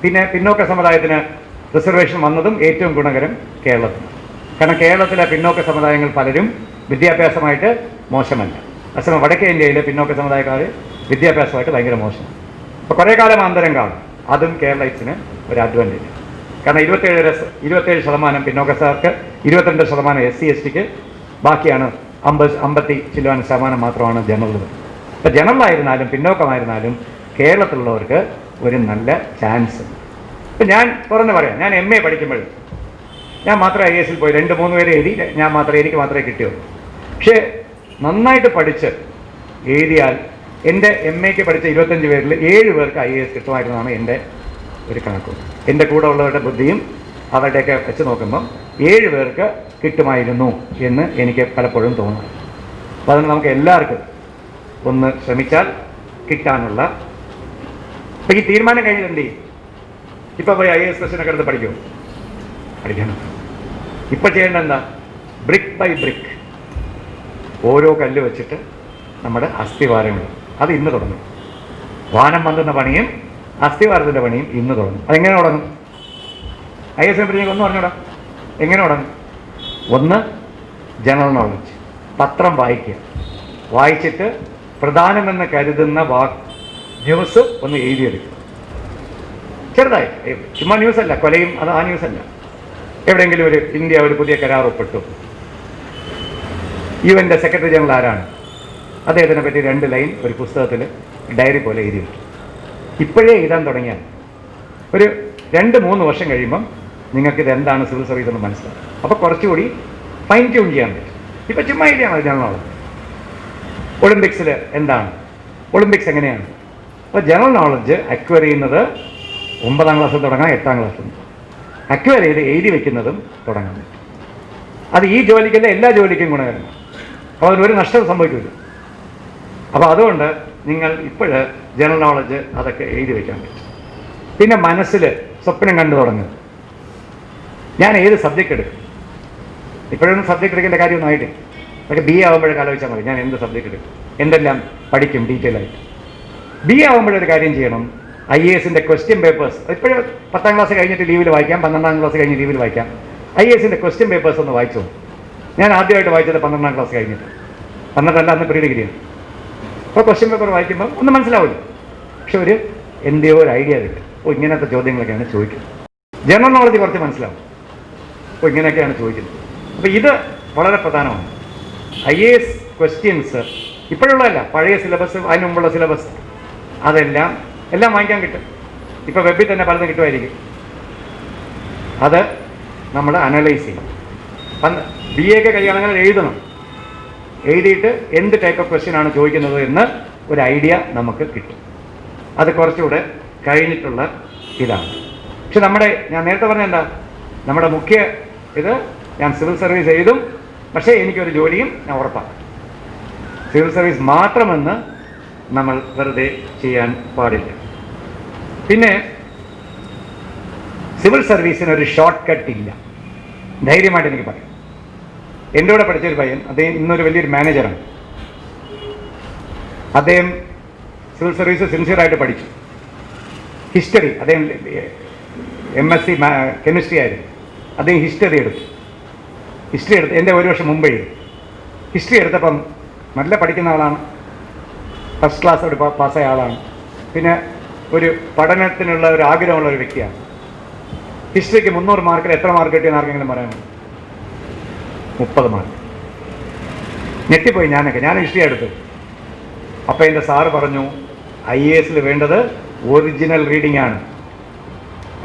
പിന്നെ പിന്നോക്ക സമുദായത്തിന് റിസർവേഷൻ വന്നതും ഏറ്റവും ഗുണകരം കേരളത്തിന്. കാരണം കേരളത്തിലെ പിന്നോക്ക സമുദായങ്ങൾ പലരും വിദ്യാഭ്യാസമായിട്ട് മോശമല്ല. അസമയം വടക്കേ ഇന്ത്യയിലെ പിന്നോക്ക സമുദായക്കാർ വിദ്യാഭ്യാസമായിട്ട് ഭയങ്കര മോശമാണ്. അപ്പോൾ കുറേ കാലം അന്തരം കാണും. അതും കേരളൈറ്റ്സിന് ഒരു അഡ്വാൻറ്റേജ്. കാരണം 27% പിന്നോക്കക്കാർക്ക്, 22% SC/STക്ക്, ബാക്കിയാണ് 50 ചില്ലുവാൻ ശതമാനം മാത്രമാണ് ജനറൽ. അപ്പോൾ ജനറലായിരുന്നാലും പിന്നോക്കമായിരുന്നാലും കേരളത്തിലുള്ളവർക്ക് ഒരു നല്ല ചാൻസ്. ഇപ്പം ഞാൻ തുറന്ന് പറയാം, ഞാൻ MA പഠിക്കുമ്പോൾ ഞാൻ മാത്രമേ IASൽ പോയി 2-3 പേരെ എഴുതി, എനിക്ക് മാത്രമേ കിട്ടിയുള്ളൂ. പക്ഷേ നന്നായിട്ട് പഠിച്ച് എഴുതിയാൽ എൻ്റെ MAക്ക് പഠിച്ച 25 പേരിൽ 7 പേർക്ക് IAS കിട്ടുമായിരുന്നാണ് എൻ്റെ ഒരു കണക്ക്. എൻ്റെ കൂടെ ഉള്ളവരുടെ ബുദ്ധിയും അവരുടെയൊക്കെ വെച്ച് നോക്കുമ്പം 7 പേർക്ക് കിട്ടുമായിരുന്നു എന്ന് എനിക്ക് പലപ്പോഴും തോന്നുന്നു. അപ്പോൾ അതിന് നമുക്ക് എല്ലാവർക്കും ഒന്ന് ശ്രമിച്ചാൽ കിട്ടാനുള്ള. ഇപ്പം ഈ തീരുമാനം കഴിഞ്ഞിട്ടുണ്ട്. ഇപ്പം പോയി IAS ക്വസ്റ്റ്യനൊക്കെ എടുത്ത് പഠിക്കണം. ഇപ്പം ചെയ്യേണ്ടത് എന്താ? ബ്രിക്ക് ബൈ ബ്രിക്ക്, ഓരോ കല്ല് വെച്ചിട്ട് നമ്മുടെ അസ്ഥിവാരങ്ങൾ അത് ഇന്ന് തുടങ്ങും. വാനം പന്തുന്ന പണിയും അസ്ഥിവാരത്തിൻ്റെ പണിയും ഇന്ന് തുടങ്ങും. അതെങ്ങനെ തുടങ്ങും? IASനെ പറ്റി ഒന്ന് പറഞ്ഞോടാ. എങ്ങനെ തുടങ്ങും? ഒന്ന്, ജനറൽ നോളജ്. പത്രം വായിക്കുക. വായിച്ചിട്ട് പ്രധാനമെന്ന് കരുതുന്ന ന്യൂസ് ഒന്ന് എഴുതിയെടുക്കുക. ചെറുതായി, ചുമ്മാ ന്യൂസല്ല, കൊലയും അത് ആ ന്യൂസല്ല. എവിടെയെങ്കിലും ഇന്ത്യ ഒരു പുതിയ കരാർ ഒപ്പിട്ടു, UN സെക്രട്ടറി ജനറൽ ആരാണ്, അദ്ദേഹത്തിനെ പറ്റി 2 ലൈൻ ഒരു പുസ്തകത്തിൽ ഡയറി പോലെ എഴുതിയിട്ടു. ഇപ്പോഴേ എഴുതാൻ തുടങ്ങിയാൽ ഒരു 2-3 വർഷം കഴിയുമ്പം നിങ്ങൾക്ക് ഇതെന്താണ് സിവിൽ സർവീസ് എന്ന് മനസ്സിലാവും. അപ്പോൾ കുറച്ചുകൂടി ഫൈൻ ട്യൂൺ ചെയ്യാൻ പറ്റും. ഇപ്പം ചുമ്മാ എഴുതിയാണ് ജനറൽ നോളജ്. ഒളിമ്പിക്സിൽ എന്താണ്, ഒളിമ്പിക്സ് എങ്ങനെയാണ്? അപ്പോൾ ജനറൽ നോളജ് അക്വയർ ചെയ്യുന്നത് 9ാം ക്ലാസ്സിൽ തുടങ്ങാം, 8ാം ക്ലാസ്സിൽ അക്വയർ ചെയ്ത് എഴുതി വയ്ക്കുന്നതും തുടങ്ങാൻ പറ്റും. അത് ഈ ജോലിക്കല്ല, എല്ലാ ജോലിക്കും ഗുണകരമാണ്. അപ്പോൾ അതിനൊരു നഷ്ടം സംഭവിക്കില്ല. അപ്പോൾ അതുകൊണ്ട് നിങ്ങൾ ഇപ്പോഴ് ജനറൽ നോളജ് അതൊക്കെ എഴുതി വയ്ക്കാൻ പറ്റും. പിന്നെ മനസ്സിൽ സ്വപ്നം കണ്ടു തുടങ്ങുക. ഞാൻ ഏത് സബ്ജക്റ്റ് എടുക്കും? ഇപ്പോഴൊന്നും സബ്ജക്റ്റ് എടുക്കേണ്ട കാര്യമൊന്നും ആയിട്ടില്ല. അതൊക്കെ BA ആകുമ്പോഴൊക്കെ ആലോചിച്ചാൽ മതി. ഞാൻ എന്ത് സബ്ജക്റ്റ് എടുക്കും, എന്തെല്ലാം പഠിക്കും ഡീറ്റെയിൽ ആയിട്ട്. BA ആകുമ്പോഴൊരു കാര്യം ചെയ്യണം. IASന്റെ ക്വസ്റ്റ്യൻ പേപ്പേഴ്സ് ഇപ്പോഴും 10ാം ക്ലാസ് കഴിഞ്ഞിട്ട് ലീവിൽ വായിക്കാം, 12ാം ക്ലാസ് കഴിഞ്ഞ് ലീവിൽ വായിക്കാം. IASന്റെ ക്വസ്റ്റ്യൻ പേപ്പേഴ്സ് ഒന്ന് വായിച്ചു. ഞാൻ ആദ്യമായിട്ട് വായിച്ചത് 12ാം ക്ലാസ് കഴിഞ്ഞിട്ട്, 12 അന്ന് പ്രീ ഡിഗ്രിയാണ്. അപ്പോൾ ക്വസ്റ്റ്യൻ പേപ്പർ വായിക്കുമ്പോൾ ഒന്നും മനസ്സിലാവില്ല, പക്ഷെ ഒരു എന്തെയോ ഒരു ഐഡിയ കിട്ടും. അപ്പോൾ ഇങ്ങനത്തെ ചോദ്യങ്ങളൊക്കെയാണ് ചോദിക്കുന്നത്. ജനറൽ നോളജ് കുറച്ച് മനസ്സിലാവും, അപ്പോൾ ഇങ്ങനെയൊക്കെയാണ് ചോദിക്കുന്നത്. അപ്പോൾ ഇത് വളരെ പ്രധാനമാണ്. IAS ക്വസ്റ്റ്യൻസ് ഇപ്പോഴുള്ളതല്ല, പഴയ സിലബസ്, അതിന് മുമ്പുള്ള സിലബസ്, അതെല്ലാം വാങ്ങിക്കാൻ കിട്ടും. ഇപ്പോൾ വെബിൽ തന്നെ പലതും കിട്ടുമായിരിക്കും. അത് നമ്മൾ അനലൈസ് ചെയ്യും. BA ഒക്കെ കഴിയുകയാണെങ്കിൽ എഴുതണം. എഴുതിയിട്ട് എന്ത് ടൈപ്പ് ഓഫ് ക്വസ്റ്റ്യൻ ആണ് ചോദിക്കുന്നത് എന്ന് ഒരു ഐഡിയ നമുക്ക് കിട്ടും. അത് കുറച്ചുകൂടെ കഴിഞ്ഞിട്ടുള്ള ഇതാണ്. പക്ഷെ ഞാൻ നേരത്തെ പറഞ്ഞ എന്താ, നമ്മുടെ മുഖ്യ ഇത് ഞാൻ സിവിൽ സർവീസ് എഴുതും, പക്ഷേ എനിക്കൊരു ജോലിയും ഞാൻ ഉറപ്പാക്കും. സിവിൽ സർവീസ് മാത്രമെന്ന് നമ്മൾ വെറുതെ ചെയ്യാൻ പാടില്ല. പിന്നെ സിവിൽ സർവീസിന് ഒരു ഷോർട്ട് കട്ട് ഇല്ല, ധൈര്യമായിട്ട് എനിക്ക് പറയാം. എൻ്റെ കൂടെ പഠിച്ചൊരു പയ്യൻ, അദ്ദേഹം ഇന്നൊരു വലിയൊരു മാനേജറാണ്. അദ്ദേഹം സിവിൽ സർവീസ് സിൻസിയറായിട്ട് പഠിച്ചു. ഹിസ്റ്ററി, അദ്ദേഹം MSc കെമിസ്ട്രി ആയിരുന്നു. അദ്ദേഹം ഹിസ്റ്ററി എടുത്തു. എൻ്റെ ഒരു വർഷം മുമ്പ് എഴുതി. ഹിസ്റ്ററി എടുത്തപ്പം നല്ല പഠിക്കുന്ന ആളാണ്, ഫസ്റ്റ് ക്ലാസ് ഒരു പാസ്സായ ആളാണ്. പിന്നെ ഒരു പഠനത്തിനുള്ള ഒരു ആഗ്രഹമുള്ള ഒരു വ്യക്തിയാണ്. ഹിസ്റ്ററിക്ക് 300 മാർക്കിൽ എത്ര മാർക്ക് കിട്ടിയെന്ന് ആർക്കെങ്കിലും പറയാമോ? 30 മാർക്ക്. ഞെട്ടിപ്പോയി ഞാൻ ഹിസ്റ്ററി എടുത്തു. അപ്പോൾ എൻ്റെ സാറ് പറഞ്ഞു, IASൽ വേണ്ടത് ഒറിജിനൽ റീഡിംഗ് ആണ്,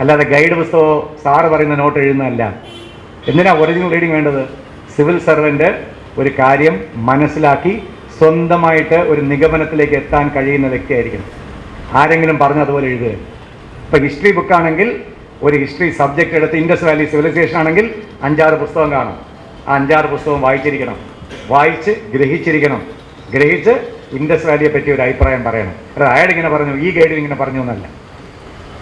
അല്ലാതെ ഗൈഡ് പുസ്തകമോ സാറ് പറയുന്ന നോട്ട് എഴുതുന്നതല്ല. എന്തിനാ ഒറിജിനൽ റീഡിംഗ് വേണ്ടത്? സിവിൽ സർവൻ്റ് ഒരു കാര്യം മനസ്സിലാക്കി സ്വന്തമായിട്ട് ഒരു നിഗമനത്തിലേക്ക് എത്താൻ കഴിയുന്ന വ്യക്തിയായിരിക്കണം. ആരെങ്കിലും പറഞ്ഞ് അതുപോലെ എഴുതുക. ഇപ്പോൾ ഹിസ്റ്ററി ബുക്കാണെങ്കിൽ ഒരു ഹിസ്റ്ററി സബ്ജക്റ്റ് എടുത്ത് ഇൻഡസ് വാലി സിവിലൈസേഷൻ ആണെങ്കിൽ 5-6 പുസ്തകം കാണും. ആ 5-6 പുസ്തകം വായിച്ചിരിക്കണം, വായിച്ച് ഗ്രഹിച്ചിരിക്കണം. ഗ്രഹിച്ച് ഇൻഡസ് വാലിയെ പറ്റി ഒരു അഭിപ്രായം പറയണം. അയാൾ ഇങ്ങനെ പറഞ്ഞു, ഈ ഗൈഡ് ഇങ്ങനെ പറഞ്ഞു എന്നല്ല.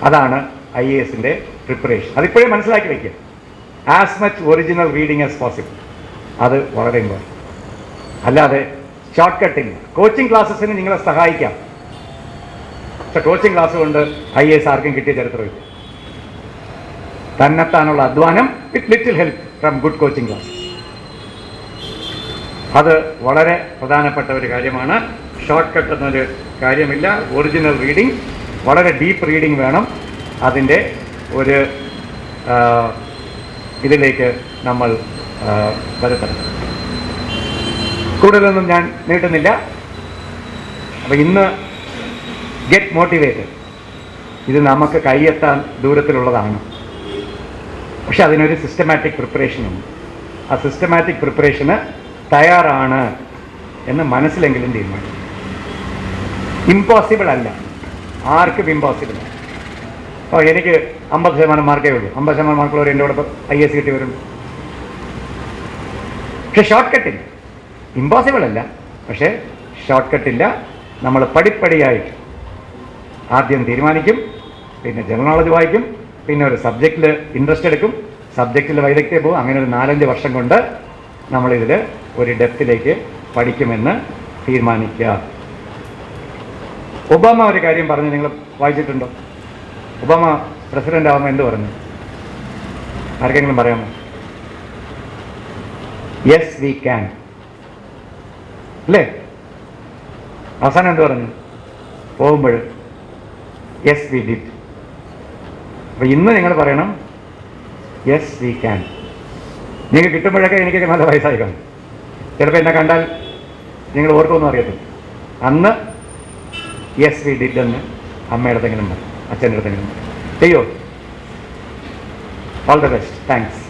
അതാണ് IASൻ്റെ പ്രിപ്പറേഷൻ. അതിപ്പോഴേ മനസ്സിലാക്കി വയ്ക്കുക. As much original reading as possible. അത് വളരെ ഇമ്പോർട്ടൻറ്റ്. അല്ലാതെ ഷോർട്ട് കട്ടിങ്. കോച്ചിങ് ക്ലാസ്സസിന് നിങ്ങളെ സഹായിക്കാം, പക്ഷെ കോച്ചിങ് ക്ലാസ് കൊണ്ട് IAS ആർക്കും കിട്ടിയ ചരിത്രമില്ല. തന്നെത്താനുള്ള അധ്വാനം with little help from good coaching class. അത് വളരെ പ്രധാനപ്പെട്ട ഒരു കാര്യമാണ്. ഷോർട്ട് കട്ട് എന്നൊരു കാര്യമില്ല. ഒറിജിനൽ റീഡിങ്, വളരെ ഡീപ്പ് റീഡിങ് വേണം. അതിൻ്റെ ഒരു ഇതിലേക്ക് നമ്മൾ വരത്തണം. കൂടുതലൊന്നും ഞാൻ നീട്ടുന്നില്ല. അപ്പോൾ ഇന്ന് ഗെറ്റ് മോട്ടിവേറ്റഡ്, ഇത് നമുക്ക് കൈയെത്താൻ ദൂരത്തിലുള്ളതാണ്. പക്ഷെ അതിനൊരു സിസ്റ്റമാറ്റിക് പ്രിപ്പറേഷനുണ്ട്. ആ സിസ്റ്റമാറ്റിക് പ്രിപ്പറേഷന് തയ്യാറാണ് എന്ന് മനസ്സിലെങ്കിലും തീരുമാനിക്കും. ഇമ്പോസിബിൾ അല്ല, ആർക്കും ഇമ്പോസിബിൾ അല്ല. അപ്പോൾ എനിക്ക് 50% മാർക്കേ ഉള്ളൂ. 50% മാർക്കുള്ളവർ എൻ്റെ കൂടെ IAS കിട്ടി വരും. പക്ഷെ ഷോർട്ട് കട്ടില്ല. ഇമ്പോസിബിൾ അല്ല, പക്ഷേ ഷോർട്ട് കട്ടില്ല. നമ്മൾ പടിപ്പടിയായിട്ട് ആദ്യം തീരുമാനിക്കും, പിന്നെ ജനറൽ നോളജ് വായിക്കും, പിന്നെ ഒരു സബ്ജക്റ്റിൽ ഇൻട്രസ്റ്റ് എടുക്കും, സബ്ജക്റ്റിൽ വൈദഗ്ധ്യം പോകും. അങ്ങനെ ഒരു 4-5 വർഷം കൊണ്ട് നമ്മളിതിൽ ഒരു ഡെപ്തിലേക്ക് പഠിക്കുമെന്ന് തീരുമാനിക്കുക. ഒബാമ ഒരു കാര്യം പറഞ്ഞു, നിങ്ങൾ വായിച്ചിട്ടുണ്ടോ? ഒബാമ പ്രസിഡന്റ് ആവുമ്പോൾ എന്ത് പറഞ്ഞു? ആർക്കെങ്കിലും പറയാമോ? യെസ് വി ക്യാൻ അല്ലേ? അവസാനം എന്ത് പറഞ്ഞു? പോകുമ്പോൾ യെസ് വി ഡിഡ്. അപ്പോൾ ഇന്ന് നിങ്ങൾ പറയണം യെസ് വി ക്യാൻ. നിങ്ങൾക്ക് കിട്ടുമ്പോഴൊക്കെ എനിക്കൊക്കെ നല്ല വയസ്സായി കാണും. ചിലപ്പോൾ എന്നെ കണ്ടാൽ നിങ്ങൾ ഓർക്കൊന്നും അറിയത്തില്ല. അന്ന് യെസ് വി ഡിഡ് എന്ന് അമ്മയുടെ അടുത്തെങ്കിലും പറയും, അച്ഛൻ്റെ അടുത്തെങ്കിലും പറയും. ചെയ്യോ? All the best. താങ്ക്സ്.